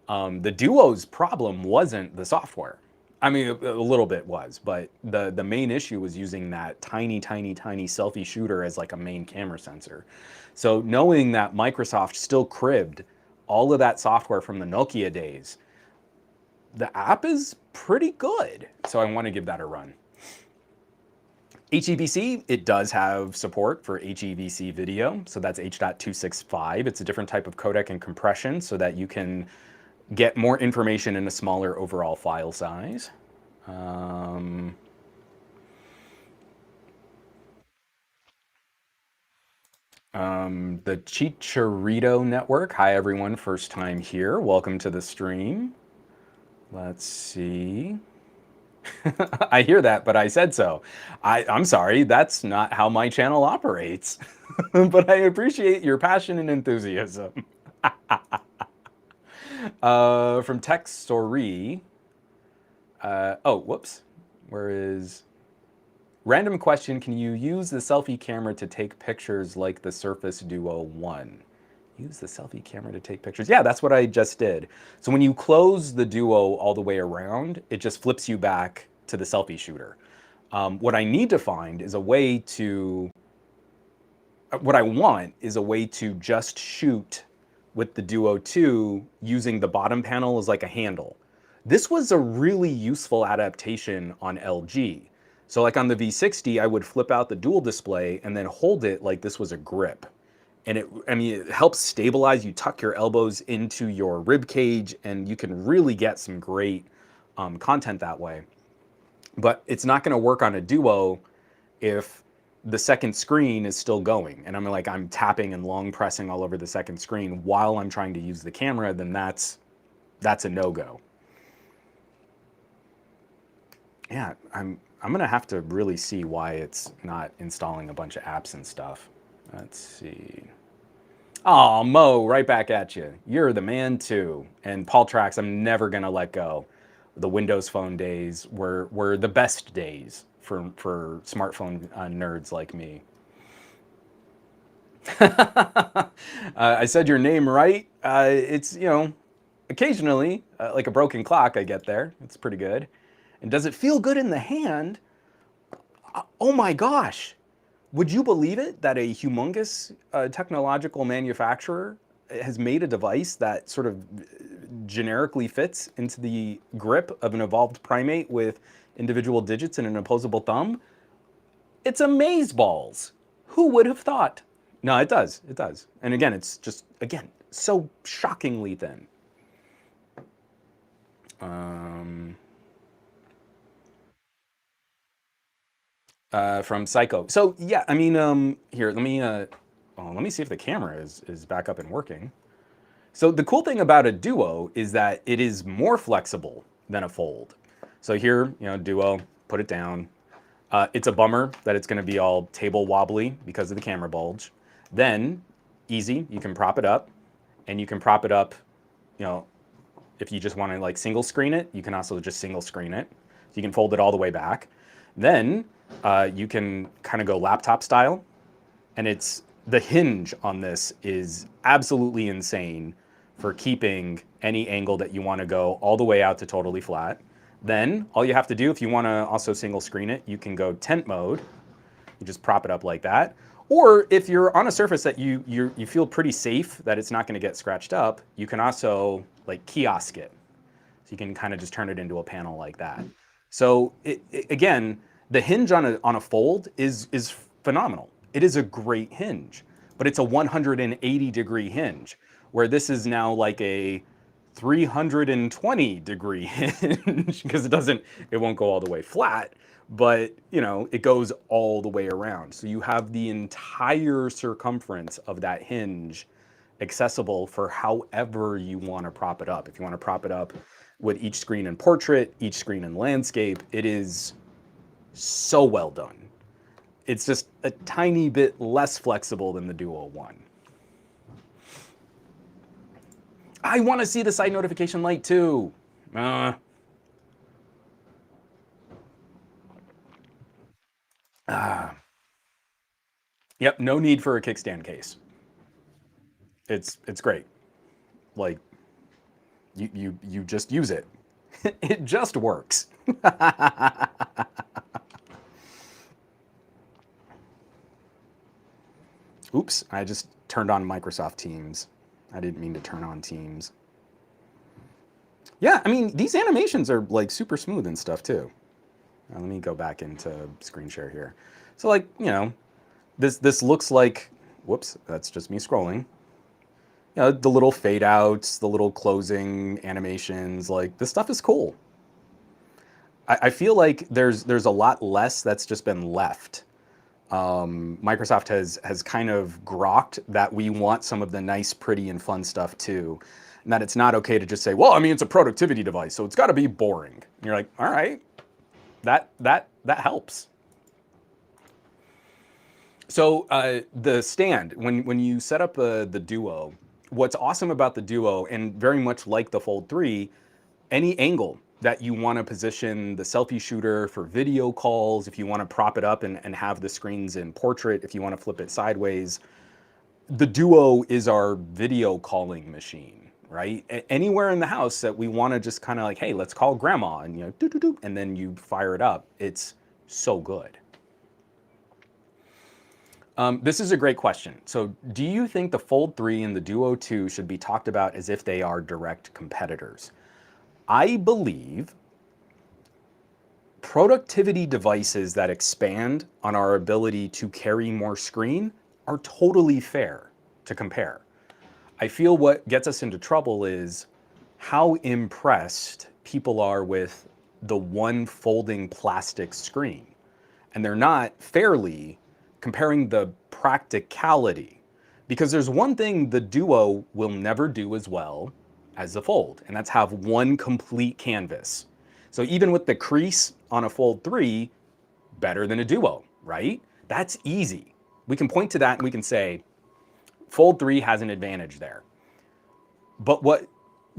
The Duo's problem wasn't the software. I mean, a little bit was, but the main issue was using that tiny selfie shooter as like a main camera sensor. So knowing that Microsoft still cribbed all of that software from the Nokia days, the app is pretty good. So I want to give that a run. HEVC, it does have support for HEVC video. So that's H.265. It's a different type of codec and compression so that you can get more information in a smaller overall file size. The Chicharito Network. Hi, everyone. First time here. Welcome to the stream. Let's see. I hear that, but I said so. I'm sorry. That's not how my channel operates. But I appreciate your passion and enthusiasm. From Tech Story. Oh, whoops. Where is... Random question, can you use the selfie camera to take pictures like the Surface Duo 1? Use the selfie camera to take pictures. Yeah, that's what I just did. So when you close the Duo all the way around, it just flips you back to the selfie shooter. What I need to find is a way to... What I want is a way to just shoot with the Duo 2 using the bottom panel as like a handle. This was a really useful adaptation on LG. So like on the V60, I would flip out the dual display and then hold it like this was a grip. And I mean, it helps stabilize. You tuck your elbows into your rib cage and you can really get some great content that way. But it's not going to work on a Duo if the second screen is still going and I'm tapping and long pressing all over the second screen while I'm trying to use the camera, then that's a no-go. Yeah, I'm gonna have to really see why it's not installing a bunch of apps and stuff. Let's see. Oh, Mo, right back at you. You're the man too. And Paul Trax, I'm never gonna let go. The Windows Phone days were the best days for smartphone nerds like me. I said your name right. It's, occasionally, like a broken clock, I get there. It's pretty good. And does it feel good in the hand? Oh my gosh. Would you believe it that a humongous technological manufacturer has made a device that sort of generically fits into the grip of an evolved primate with individual digits and an opposable thumb? It's amazeballs. Who would have thought? No, it does. It does. And again, it's just, again, so shockingly thin. From Psycho. So yeah, I mean, here, let me see if the camera is back up and working. So the cool thing about a Duo is that it is more flexible than a Fold. So here, Duo, put it down. It's a bummer that it's going to be all table wobbly because of the camera bulge. Then, easy, you can prop it up, and you can prop it up, if you just want to like single screen it, you can also just single screen it. So you can fold it all the way back. Then you can kind of go laptop style, and the hinge on this is absolutely insane for keeping any angle that you want to go all the way out to totally flat. Then all you have to do, if you want to also single screen it, you can go tent mode. You just prop it up like that. Or if you're on a surface that you feel pretty safe that it's not going to get scratched up, you can also like kiosk it. So you can kind of just turn it into a panel like that. So again, the hinge on a Fold is phenomenal. It is a great hinge, but it's a 180-degree hinge, where this is now like a 320-degree hinge because it won't go all the way flat, but it goes all the way around. So you have the entire circumference of that hinge accessible for however you want to prop it up. If you want to prop it up with each screen in portrait, each screen in landscape, it is so well done. It's just a tiny bit less flexible than the Duo One. I want to see the side notification light too. Yep, no need for a kickstand case. It's great. Like you just use it. It just works. Oops, I just turned on Microsoft Teams. I didn't mean to turn on Teams. Yeah, I mean, these animations are like super smooth and stuff too. Let me go back into screen share here. So like, this looks like, whoops, that's just me scrolling. The little fade outs, the little closing animations, like this stuff is cool. I feel like there's a lot less that's just been left. Microsoft has kind of grokked that we want some of the nice, pretty, and fun stuff too. And that it's not okay to just say, well, I mean, it's a productivity device, so it's got to be boring. And you're like, all right, that helps. So the stand, when you set up the Duo, what's awesome about the Duo, and very much like the Fold 3, any angle that you want to position the selfie shooter for video calls, if you want to prop it up and have the screens in portrait, if you want to flip it sideways, the Duo is our video calling machine, right? Anywhere in the house that we want to just kind of like, hey, let's call grandma, and doo -doo -doo, and then you fire it up. It's so good. This is a great question. So do you think the Fold 3 and the Duo 2 should be talked about as if they are direct competitors? I believe productivity devices that expand on our ability to carry more screen are totally fair to compare. I feel what gets us into trouble is how impressed people are with the one folding plastic screen. And they're not fairly comparing the practicality. Because there's one thing the Duo will never do as well as the Fold, and that's have one complete canvas. So even with the crease on a Fold 3, better than a Duo, right? That's easy. We can point to that and we can say, Fold 3 has an advantage there. But what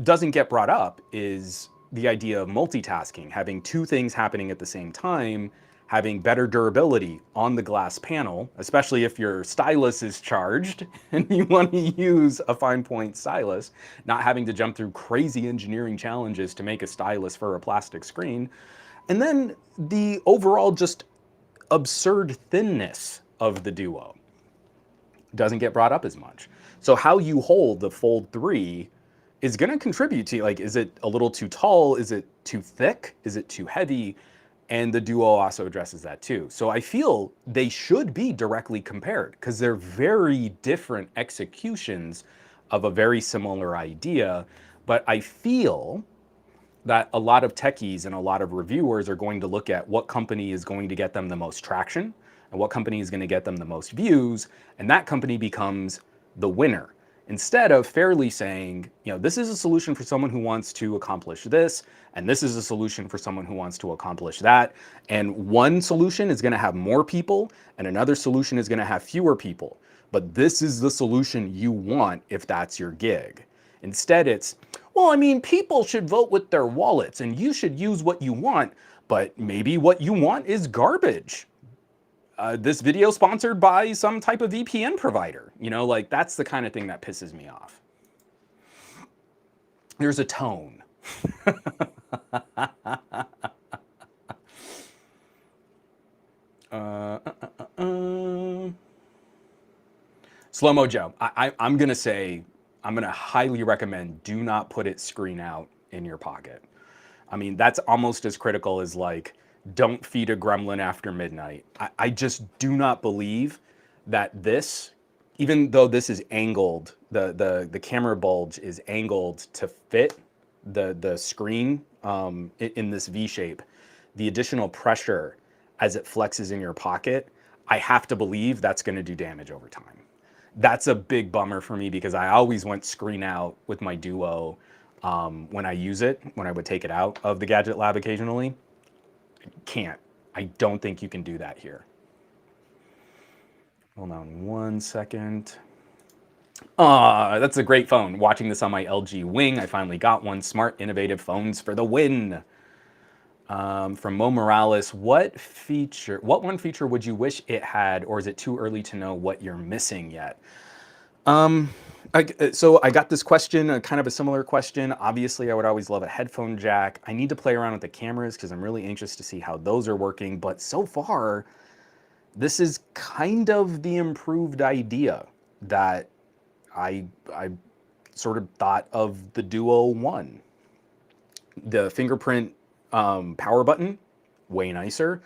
doesn't get brought up is the idea of multitasking, having two things happening at the same time, having better durability on the glass panel, especially if your stylus is charged and you want to use a fine point stylus, not having to jump through crazy engineering challenges to make a stylus for a plastic screen. And then the overall just absurd thinness of the Duo doesn't get brought up as much. So how you hold the Fold 3 is going to contribute to, like, is it a little too tall? Is it too thick? Is it too heavy? And the Duo also addresses that too. So I feel they should be directly compared because they're very different executions of a very similar idea. But I feel that a lot of techies and a lot of reviewers are going to look at what company is going to get them the most traction and what company is going to get them the most views, and that company becomes the winner. Instead of fairly saying, you know, this is a solution for someone who wants to accomplish this, and this is a solution for someone who wants to accomplish that. And one solution is going to have more people, and another solution is going to have fewer people. But this is the solution you want if that's your gig. Instead, it's, well, I mean, people should vote with their wallets, and you should use what you want, but maybe what you want is garbage. This video sponsored by some type of VPN provider. You know, like that's the kind of thing that pisses me off. There's a tone. Slow-mo Joe, I'm going to say, I'm going to highly recommend do not put it screen out in your pocket. I mean, that's almost as critical as like, don't feed a gremlin after midnight. I just do not believe that this, even though this is angled, the camera bulge is angled to fit the screen in this V shape, the additional pressure as it flexes in your pocket, I have to believe that's going to do damage over time. That's a big bummer for me because I always went screen out with my Duo when I use it, when I would take it out of the Gadget Lab occasionally. Can't. I don't think you can do that here. Hold on one second. That's a great phone. Watching this on my LG Wing, I finally got one. Smart, innovative phones for the win. From Mo Morales, what one feature would you wish it had, or is it too early to know what you're missing yet? So I got this question, kind of a similar question. Obviously, I would always love a headphone jack. I need to play around with the cameras because I'm really anxious to see how those are working. But so far, this is kind of the improved idea that I sort of thought of the Duo 1. The fingerprint power button, way nicer.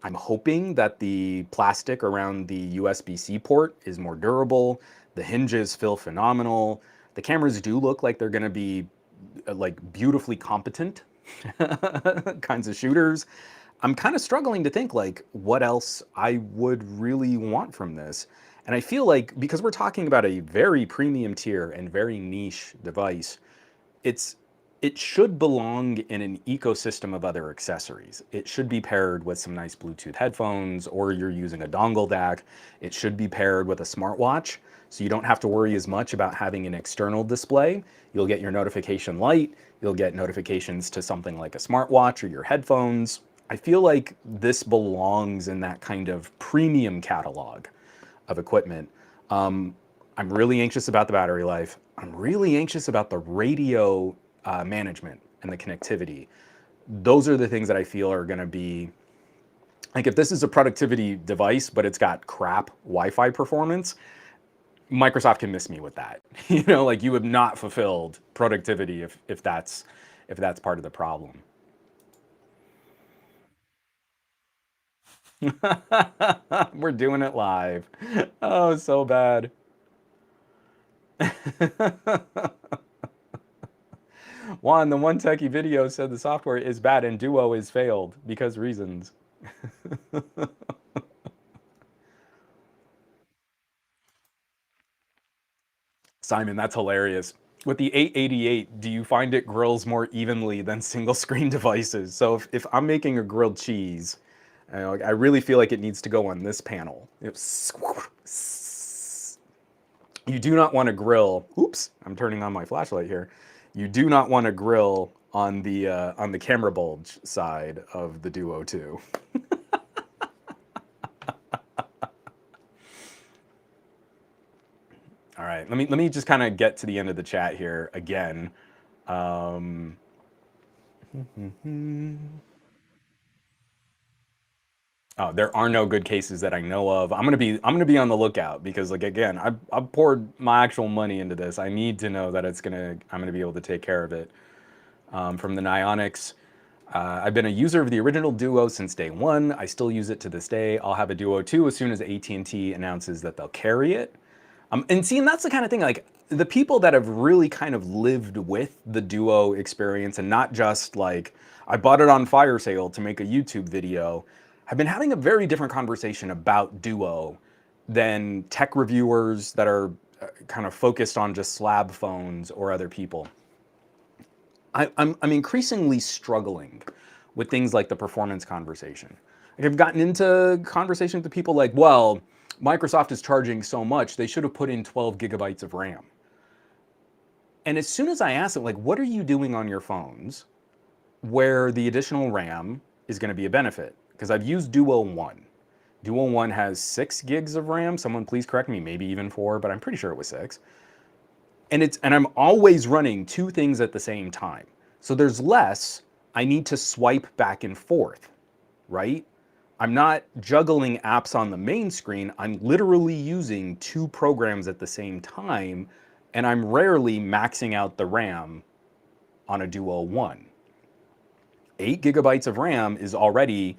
I'm hoping that the plastic around the USB-C port is more durable. The hinges feel phenomenal. The cameras do look like they're going to be like beautifully competent kinds of shooters. I'm kind of struggling to think like what else I would really want from this. And I feel like because we're talking about a very premium tier and very niche device, it should belong in an ecosystem of other accessories. It should be paired with some nice Bluetooth headphones, or you're using a dongle DAC. It should be paired with a smartwatch, so you don't have to worry as much about having an external display. You'll get your notification light, you'll get notifications to something like a smartwatch or your headphones. I feel like this belongs in that kind of premium catalog of equipment. I'm really anxious about the battery life. I'm really anxious about the radio management and the connectivity. Those are the things that I feel are going to be, like if this is a productivity device, but it's got crap Wi-Fi performance, Microsoft can miss me with that. You know, like you have not fulfilled productivity if that's part of the problem. We're doing it live. Oh, so bad. Juan, the one techie video said the software is bad and Duo is failed because reasons. Simon, that's hilarious. With the 888, do you find it grills more evenly than single screen devices? So if I'm making a grilled cheese, I really feel like it needs to go on this panel. You do not want to grill. Oops, I'm turning on my flashlight here. You do not want to grill on the camera bulge side of the Duo 2. All right, let me just kind of get to the end of the chat here again. Um, oh, there are no good cases that I know of. I'm gonna be on the lookout because like again, I've poured my actual money into this. I need to know that I'm gonna be able to take care of it. From the Nionics, I've been a user of the original Duo since day one. I still use it to this day. I'll have a Duo 2 as soon as AT&T announces that they'll carry it. And that's the kind of thing, like the people that have really kind of lived with the Duo experience and not just like, I bought it on fire sale to make a YouTube video, have been having a very different conversation about Duo than tech reviewers that are kind of focused on just slab phones or other people. I'm increasingly struggling with things like the performance conversation. Like I've gotten into conversations with people like, well, Microsoft is charging so much, they should have put in 12 gigabytes of RAM. And as soon as I ask them, like, what are you doing on your phones where the additional RAM is going to be a benefit? Because I've used Duo 1. Duo 1 has 6 gigs of RAM. Someone please correct me, maybe even 4, but I'm pretty sure it was 6. And I'm always running two things at the same time. So there's less I need to swipe back and forth, right? I'm not juggling apps on the main screen. I'm literally using two programs at the same time, and I'm rarely maxing out the RAM on a Duo 1. 8 gigabytes of RAM is already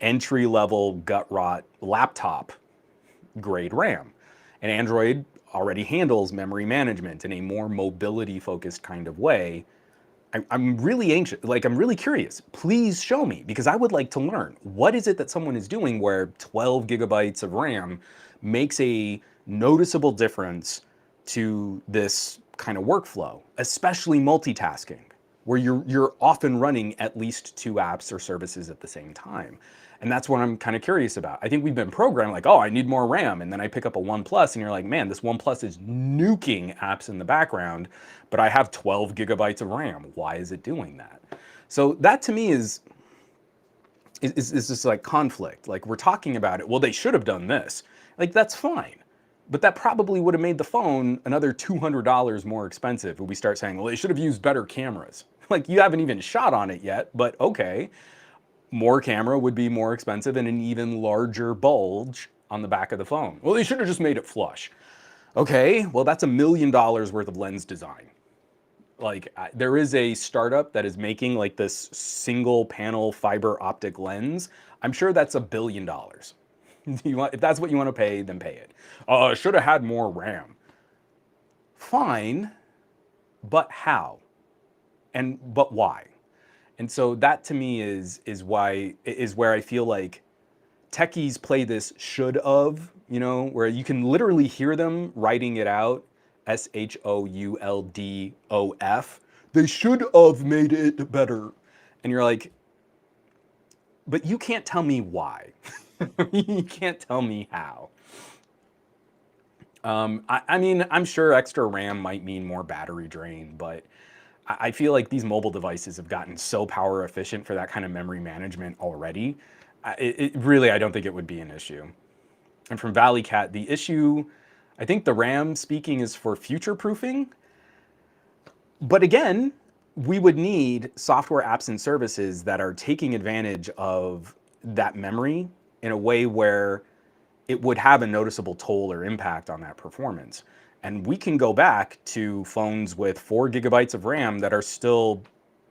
entry-level gut rot laptop grade RAM. And Android already handles memory management in a more mobility focused kind of way. I'm really anxious, like I'm really curious. Please show me, because I would like to learn. What is it that someone is doing where 12 gigabytes of RAM makes a noticeable difference to this kind of workflow, especially multitasking, where you're often running at least two apps or services at the same time. And that's what I'm kind of curious about. I think we've been programmed like, oh, I need more RAM. And then I pick up a OnePlus and you're like, man, this OnePlus is nuking apps in the background, but I have 12 gigabytes of RAM. Why is it doing that? So that to me is this like conflict. Like we're talking about it. Well, they should have done this. Like that's fine. But that probably would have made the phone another $200 more expensive if we start saying, well, they should have used better cameras. Like you haven't even shot on it yet, but okay. More camera would be more expensive and an even larger bulge on the back of the phone. Well, they should have just made it flush. Okay, well, that's $1 million worth of lens design. Like, there is a startup that is making like this single panel fiber optic lens. I'm sure that's $1 billion. If that's what you want to pay, then pay it. Should have had more RAM. Fine, but how? But why? And so that to me is where I feel like techies play this should of, where you can literally hear them writing it out, SHOULDOF. They should have made it better. And you're like, but you can't tell me why. You can't tell me how. I mean, I'm sure extra RAM might mean more battery drain, but I feel like these mobile devices have gotten so power efficient for that kind of memory management already. Really, I don't think it would be an issue. And from Valley Cat, the issue, I think the RAM speaking is for future proofing. But again, we would need software apps and services that are taking advantage of that memory in a way where it would have a noticeable toll or impact on that performance. And we can go back to phones with 4 gigabytes of RAM that are still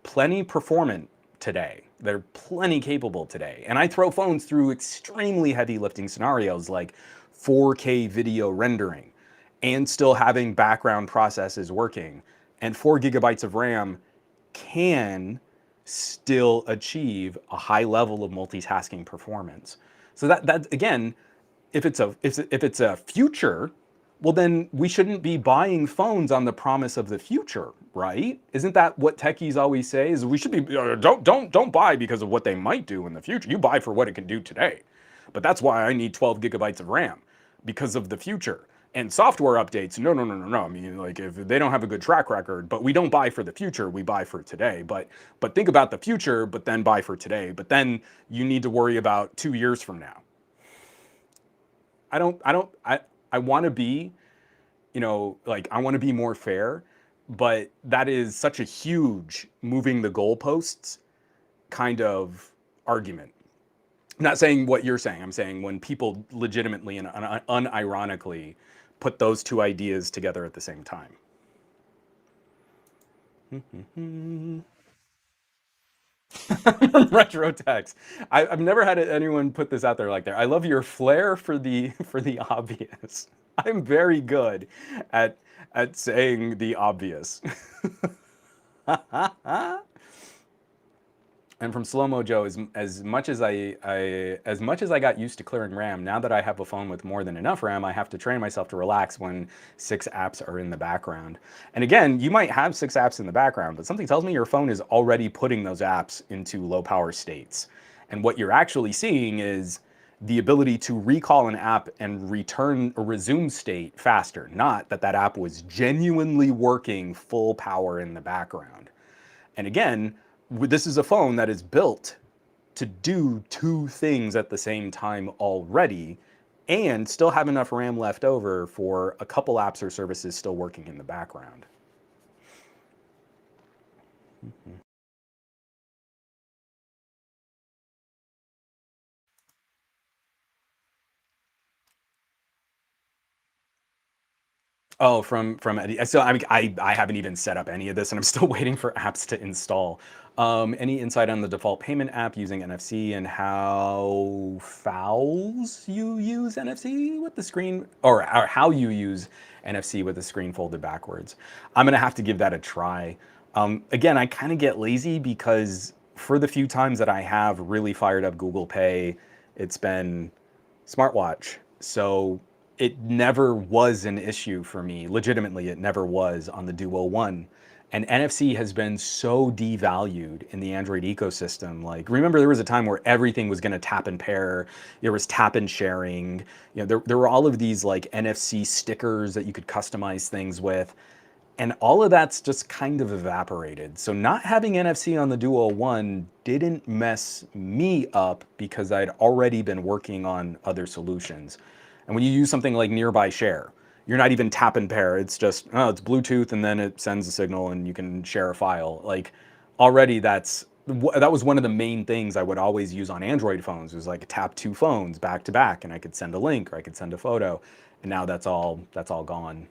plenty performant today. They're plenty capable today. And I throw phones through extremely heavy lifting scenarios like 4K video rendering and still having background processes working. And 4 GB of RAM can still achieve a high level of multitasking performance. So that again, if it's a future, well then we shouldn't be buying phones on the promise of the future, right? Isn't that what techies always say? Is we should be don't buy because of what they might do in the future. You buy for what it can do today. But that's why I need 12 GB of RAM because of the future. And software updates, no. I mean, like if they don't have a good track record, but we don't buy for the future, we buy for today. But think about the future, but then buy for today. But then you need to worry about 2 years from now. I want to be, like I want to be more fair, but that is such a huge moving the goalposts kind of argument. I'm not saying what you're saying. I'm saying when people legitimately and unironically put those two ideas together at the same time. Retro text. I've never had anyone put this out there like that. I love your flair for the obvious. I'm very good at saying the obvious. And from Slow Mo Joe, as much as I got used to clearing RAM, now that I have a phone with more than enough RAM, I have to train myself to relax when 6 apps are in the background. And again, you might have 6 apps in the background, but something tells me your phone is already putting those apps into low power states. And what you're actually seeing is the ability to recall an app and return a resume state faster, not that that app was genuinely working full power in the background. And again, this is a phone that is built to do two things at the same time already and still have enough RAM left over for a couple apps or services still working in the background. Oh, from Eddie. So I haven't even set up any of this, and I'm still waiting for apps to install. Any insight on the default payment app using NFC and how fouls you use NFC with the screen, or how you use NFC with the screen folded backwards? I'm gonna have to give that a try. Again, I kind of get lazy because for the few times that I have really fired up Google Pay, it's been smartwatch. So it never was an issue for me. Legitimately, it never was on the Duo One. And NFC has been so devalued in the Android ecosystem. Like, remember there was a time where everything was gonna tap and pair. There was tap and sharing. There were all of these like NFC stickers that you could customize things with. And all of that's just kind of evaporated. So not having NFC on the Duo One didn't mess me up because I'd already been working on other solutions. And when you use something like Nearby Share, you're not even tap and pair. It's just, oh, it's Bluetooth and then it sends a signal and you can share a file. Like already that was one of the main things I would always use on Android phones, was like tap two phones back to back and I could send a link or I could send a photo. And now that's all gone.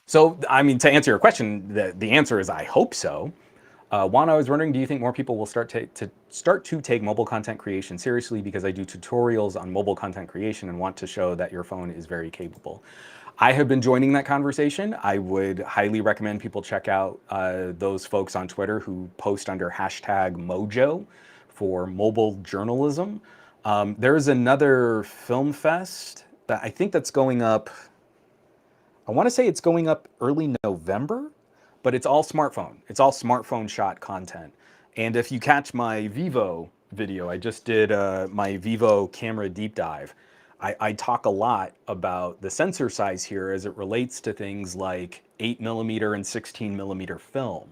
So, I mean, to answer your question, the answer is I hope so. Juan, I was wondering, do you think more people will start to take mobile content creation seriously? Because I do tutorials on mobile content creation and want to show that your phone is very capable. I have been joining that conversation. I would highly recommend people check out those folks on Twitter who post under hashtag Mojo for mobile journalism. There's another film fest that I think that's going up. I want to say it's going up early November, but it's all smartphone. It's all smartphone shot content. And if you catch my Vivo video, I just did my Vivo camera deep dive. I talk a lot about the sensor size here as it relates to things like 8mm and 16mm film.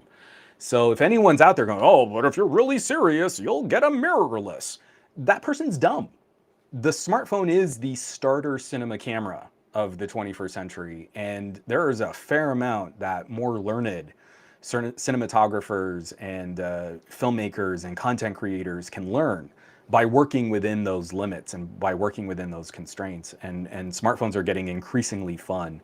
So if anyone's out there going, oh, but if you're really serious, you'll get a mirrorless, that person's dumb. The smartphone is the starter cinema camera of the 21st century, and there is a fair amount that more learned cinematographers and filmmakers and content creators can learn by working within those limits and by working within those constraints. And smartphones are getting increasingly fun.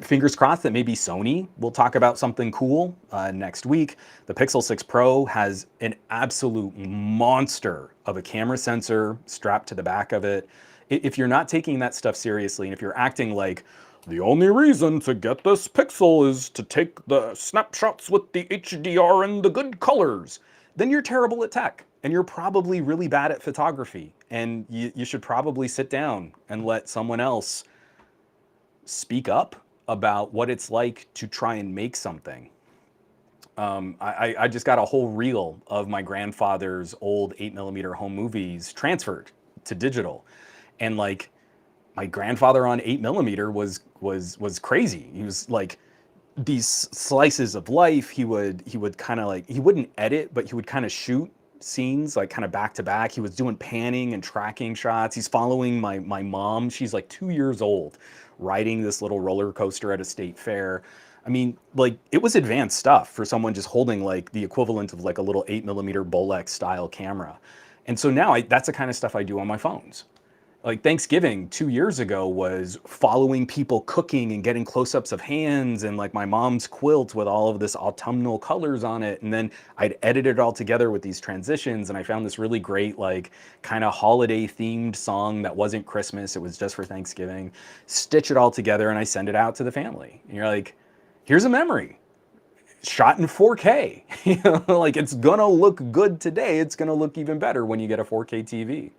Fingers crossed that maybe Sony will talk about something cool next week. The Pixel 6 Pro has an absolute monster of a camera sensor strapped to the back of it. If you're not taking that stuff seriously, and if you're acting like the only reason to get this Pixel is to take the snapshots with the HDR and the good colors, then you're terrible at tech. And you're probably really bad at photography. And you should probably sit down and let someone else speak up about what it's like to try and make something. I just got a whole reel of my grandfather's old 8mm home movies transferred to digital. And like, my grandfather on 8mm was crazy. He was like, these slices of life, he would kind of like, he wouldn't edit, but he would kind of shoot scenes like kind of back to back. He was doing panning and tracking shots. He's following my mom. She's like 2 years old, riding this little roller coaster at a state fair. I mean, like, it was advanced stuff for someone just holding like the equivalent of like a little 8mm Bolex style camera. And so now that's the kind of stuff I do on my phones. Like Thanksgiving 2 years ago was following people cooking and getting close-ups of hands and like my mom's quilt with all of this autumnal colors on it. And then I'd edit it all together with these transitions, and I found this really great like kind of holiday themed song that wasn't Christmas, it was just for Thanksgiving. Stitch it all together and I send it out to the family. And you're like, here's a memory shot in 4K. You know, like, it's gonna look good today. It's gonna look even better when you get a 4K TV.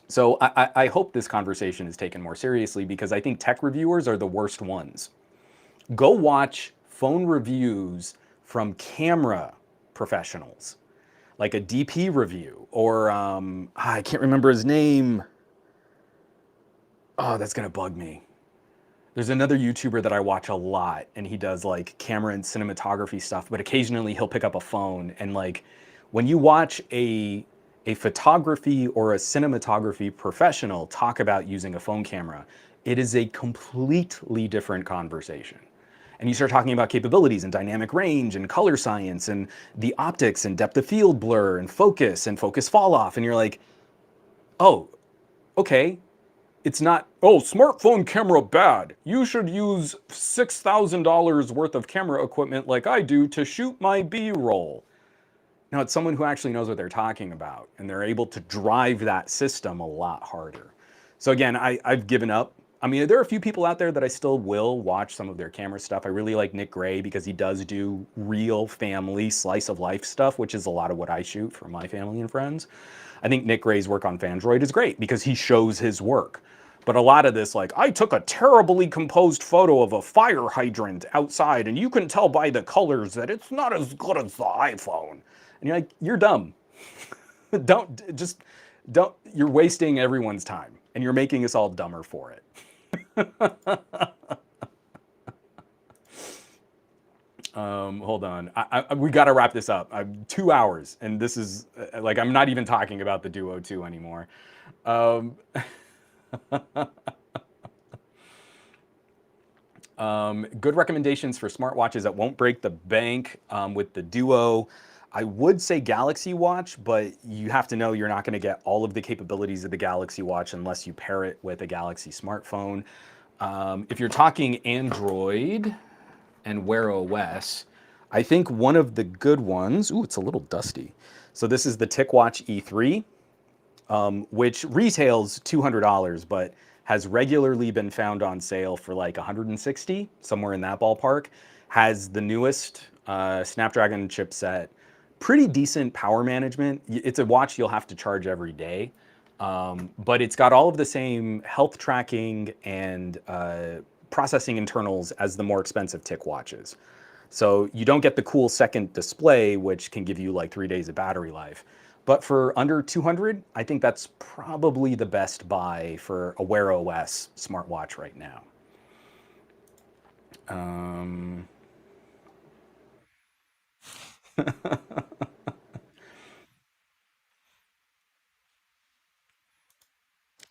So I hope this conversation is taken more seriously, because I think tech reviewers are the worst ones. Go watch phone reviews from camera professionals, like a DP review, or I can't remember his name. Oh, that's gonna bug me. There's another YouTuber that I watch a lot, and he does like camera and cinematography stuff, but occasionally he'll pick up a phone, and like, when you watch a photography or a cinematography professional talk about using a phone camera, it is a completely different conversation. And you start talking about capabilities and dynamic range and color science and the optics and depth of field blur and focus fall off. And you're like, oh, okay. It's not, oh, smartphone camera bad. You should use $6,000 worth of camera equipment like I do to shoot my B-roll. Now, it's someone who actually knows what they're talking about, and they're able to drive that system a lot harder. So again, I've given up. I mean, there are a few people out there that I still will watch some of their camera stuff. I really like Nick Gray because he does do real family slice of life stuff, which is a lot of what I shoot for my family and friends. I think Nick Gray's work on Fandroid is great because he shows his work. But a lot of this, like, I took a terribly composed photo of a fire hydrant outside, and you can tell by the colors that it's not as good as the iPhone. And you're like, you're dumb. don't, you're wasting everyone's time, and you're making us all dumber for it. Hold on. We got to wrap this up. 2 hours, and this is, like, I'm not even talking about the Duo 2 anymore. Good recommendations for smartwatches that won't break the bank with the Duo. I would say Galaxy Watch, but you have to know you're not going to get all of the capabilities of the Galaxy Watch unless you pair it with a Galaxy smartphone. If you're talking Android and Wear OS, I think one of the good ones, ooh, it's a little dusty. So this is the TicWatch E3, which retails $200, but has regularly been found on sale for like $160, somewhere in that ballpark. Has the newest Snapdragon chipset, pretty decent power management. It's a watch you'll have to charge every day, but it's got all of the same health tracking and processing internals as the more expensive TicWatches. So you don't get the cool second display, which can give you like 3 days of battery life. But for under 200, I think that's probably the best buy for a Wear OS smartwatch right now.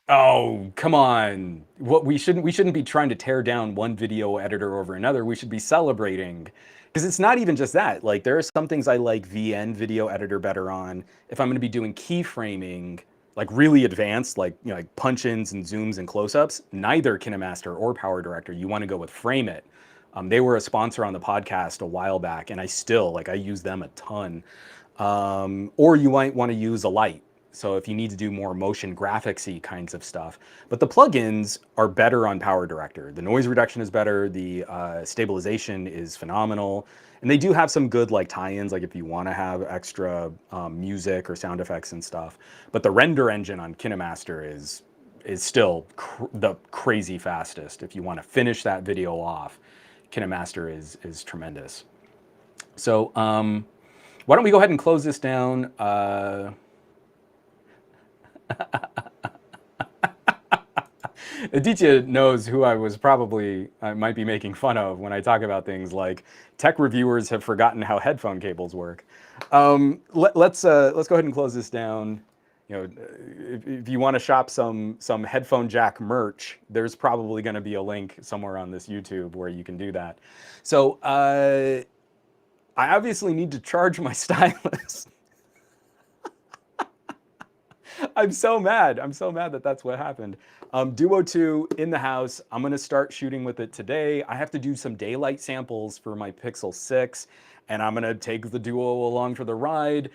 Oh, come on. What we shouldn't be trying to tear down one video editor over another. We should be celebrating. Because it's not even just that. Like, there are some things I like VN video editor better on. If I'm going to be doing keyframing, like really advanced, like, you know, like punch-ins and zooms and close-ups, neither KineMaster or Power Director. You want to go with Frame It. They were a sponsor on the podcast a while back, and I still, like, I use them a ton. Or you might want to use a light. So if you need to do more motion graphics-y kinds of stuff. But the plugins are better on Power Director. The noise reduction is better. The stabilization is phenomenal. And they do have some good like tie-ins, like if you want to have extra music or sound effects and stuff. But the render engine on KineMaster is still the crazy fastest. If you want to finish that video off, KineMaster is tremendous. So why don't we go ahead and close this down? Aditya knows who I might be making fun of when I talk about things like tech reviewers have forgotten how headphone cables work. Let's go ahead and close this down. You know, if you want to shop some headphone jack merch, there's probably going to be a link somewhere on this YouTube where you can do that. So I obviously need to charge my stylus. I'm so mad. I'm so mad that that's what happened. Duo 2 in the house. I'm going to start shooting with it today. I have to do some daylight samples for my Pixel 6, and I'm going to take the Duo along for the ride.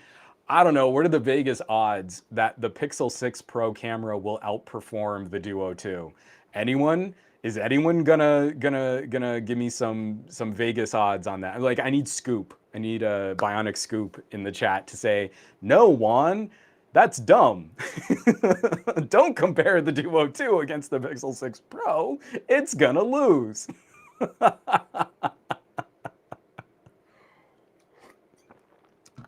I don't know. What are the Vegas odds that the Pixel 6 Pro camera will outperform the Duo 2? Anyone? Is anyone gonna give me some Vegas odds on that? Like, I need Scoop. I need a Bionic Scoop in the chat to say, no, Juan, that's dumb. Don't compare the Duo 2 against the Pixel 6 Pro. It's gonna lose.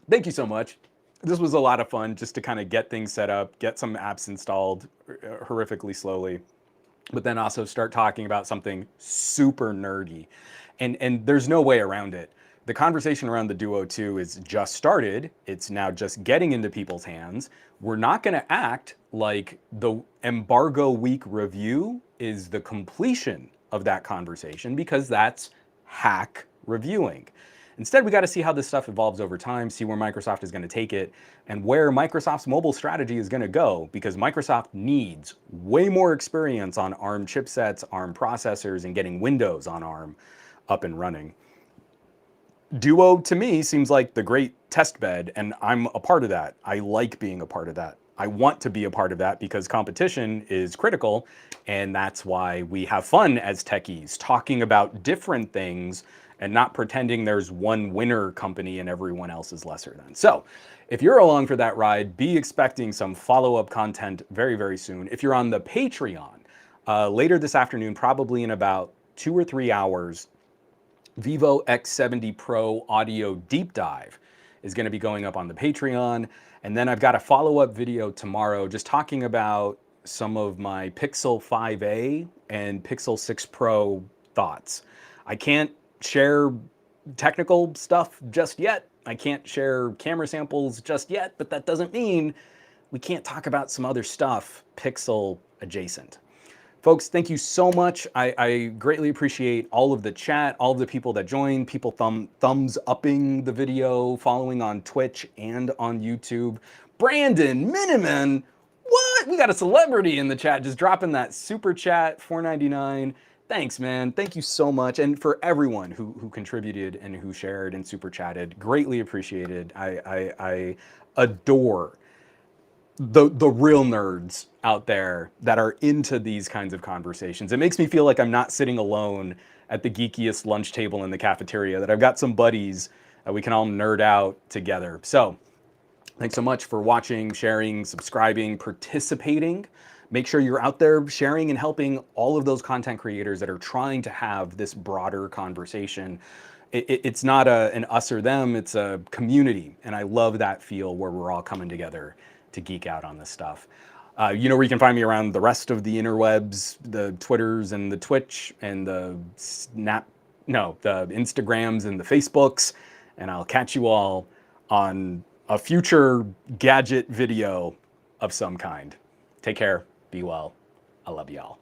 Thank you so much. This was a lot of fun just to kind of get things set up, get some apps installed horrifically slowly, but then also start talking about something super nerdy. And there's no way around it. The conversation around the Duo 2 is just started. It's now just getting into people's hands. We're not going to act like the embargo week review is the completion of that conversation, because that's hack reviewing. Instead, we got to see how this stuff evolves over time, see where Microsoft is going to take it, and where Microsoft's mobile strategy is going to go, because Microsoft needs way more experience on ARM chipsets, ARM processors, and getting Windows on ARM up and running. Duo, to me, seems like the great test bed, and I'm a part of that. I like being a part of that. I want to be a part of that because competition is critical, and that's why we have fun as techies, talking about different things and not pretending there's one winner company and everyone else is lesser than. So if you're along for that ride, be expecting some follow-up content very, very soon. If you're on the Patreon, later this afternoon, probably in about 2 or 3 hours, Vivo X70 Pro audio deep dive is going to be going up on the Patreon. And then I've got a follow-up video tomorrow just talking about some of my Pixel 5a and Pixel 6 Pro thoughts. I can't share technical stuff just yet. I can't share camera samples just yet, but that doesn't mean we can't talk about some other stuff Pixel adjacent. Folks, thank you so much. I greatly appreciate all of the chat, all of the people that joined, people thumbs upping the video, following on Twitch and on YouTube. Brandon Miniman, what? We got a celebrity in the chat just dropping that super chat, $4.99. Thanks, man. Thank you so much. And for everyone who contributed and who shared and super chatted, greatly appreciated. I adore the real nerds out there that are into these kinds of conversations. It makes me feel like I'm not sitting alone at the geekiest lunch table in the cafeteria, that I've got some buddies that we can all nerd out together. So thanks so much for watching, sharing, subscribing, participating. Make sure you're out there sharing and helping all of those content creators that are trying to have this broader conversation. It's not an us or them, it's a community. And I love that feel where we're all coming together to geek out on this stuff. You know where you can find me around the rest of the interwebs, the Twitters and the Twitch and the the Instagrams and the Facebooks. And I'll catch you all on a future gadget video of some kind. Take care, be well, I love y'all.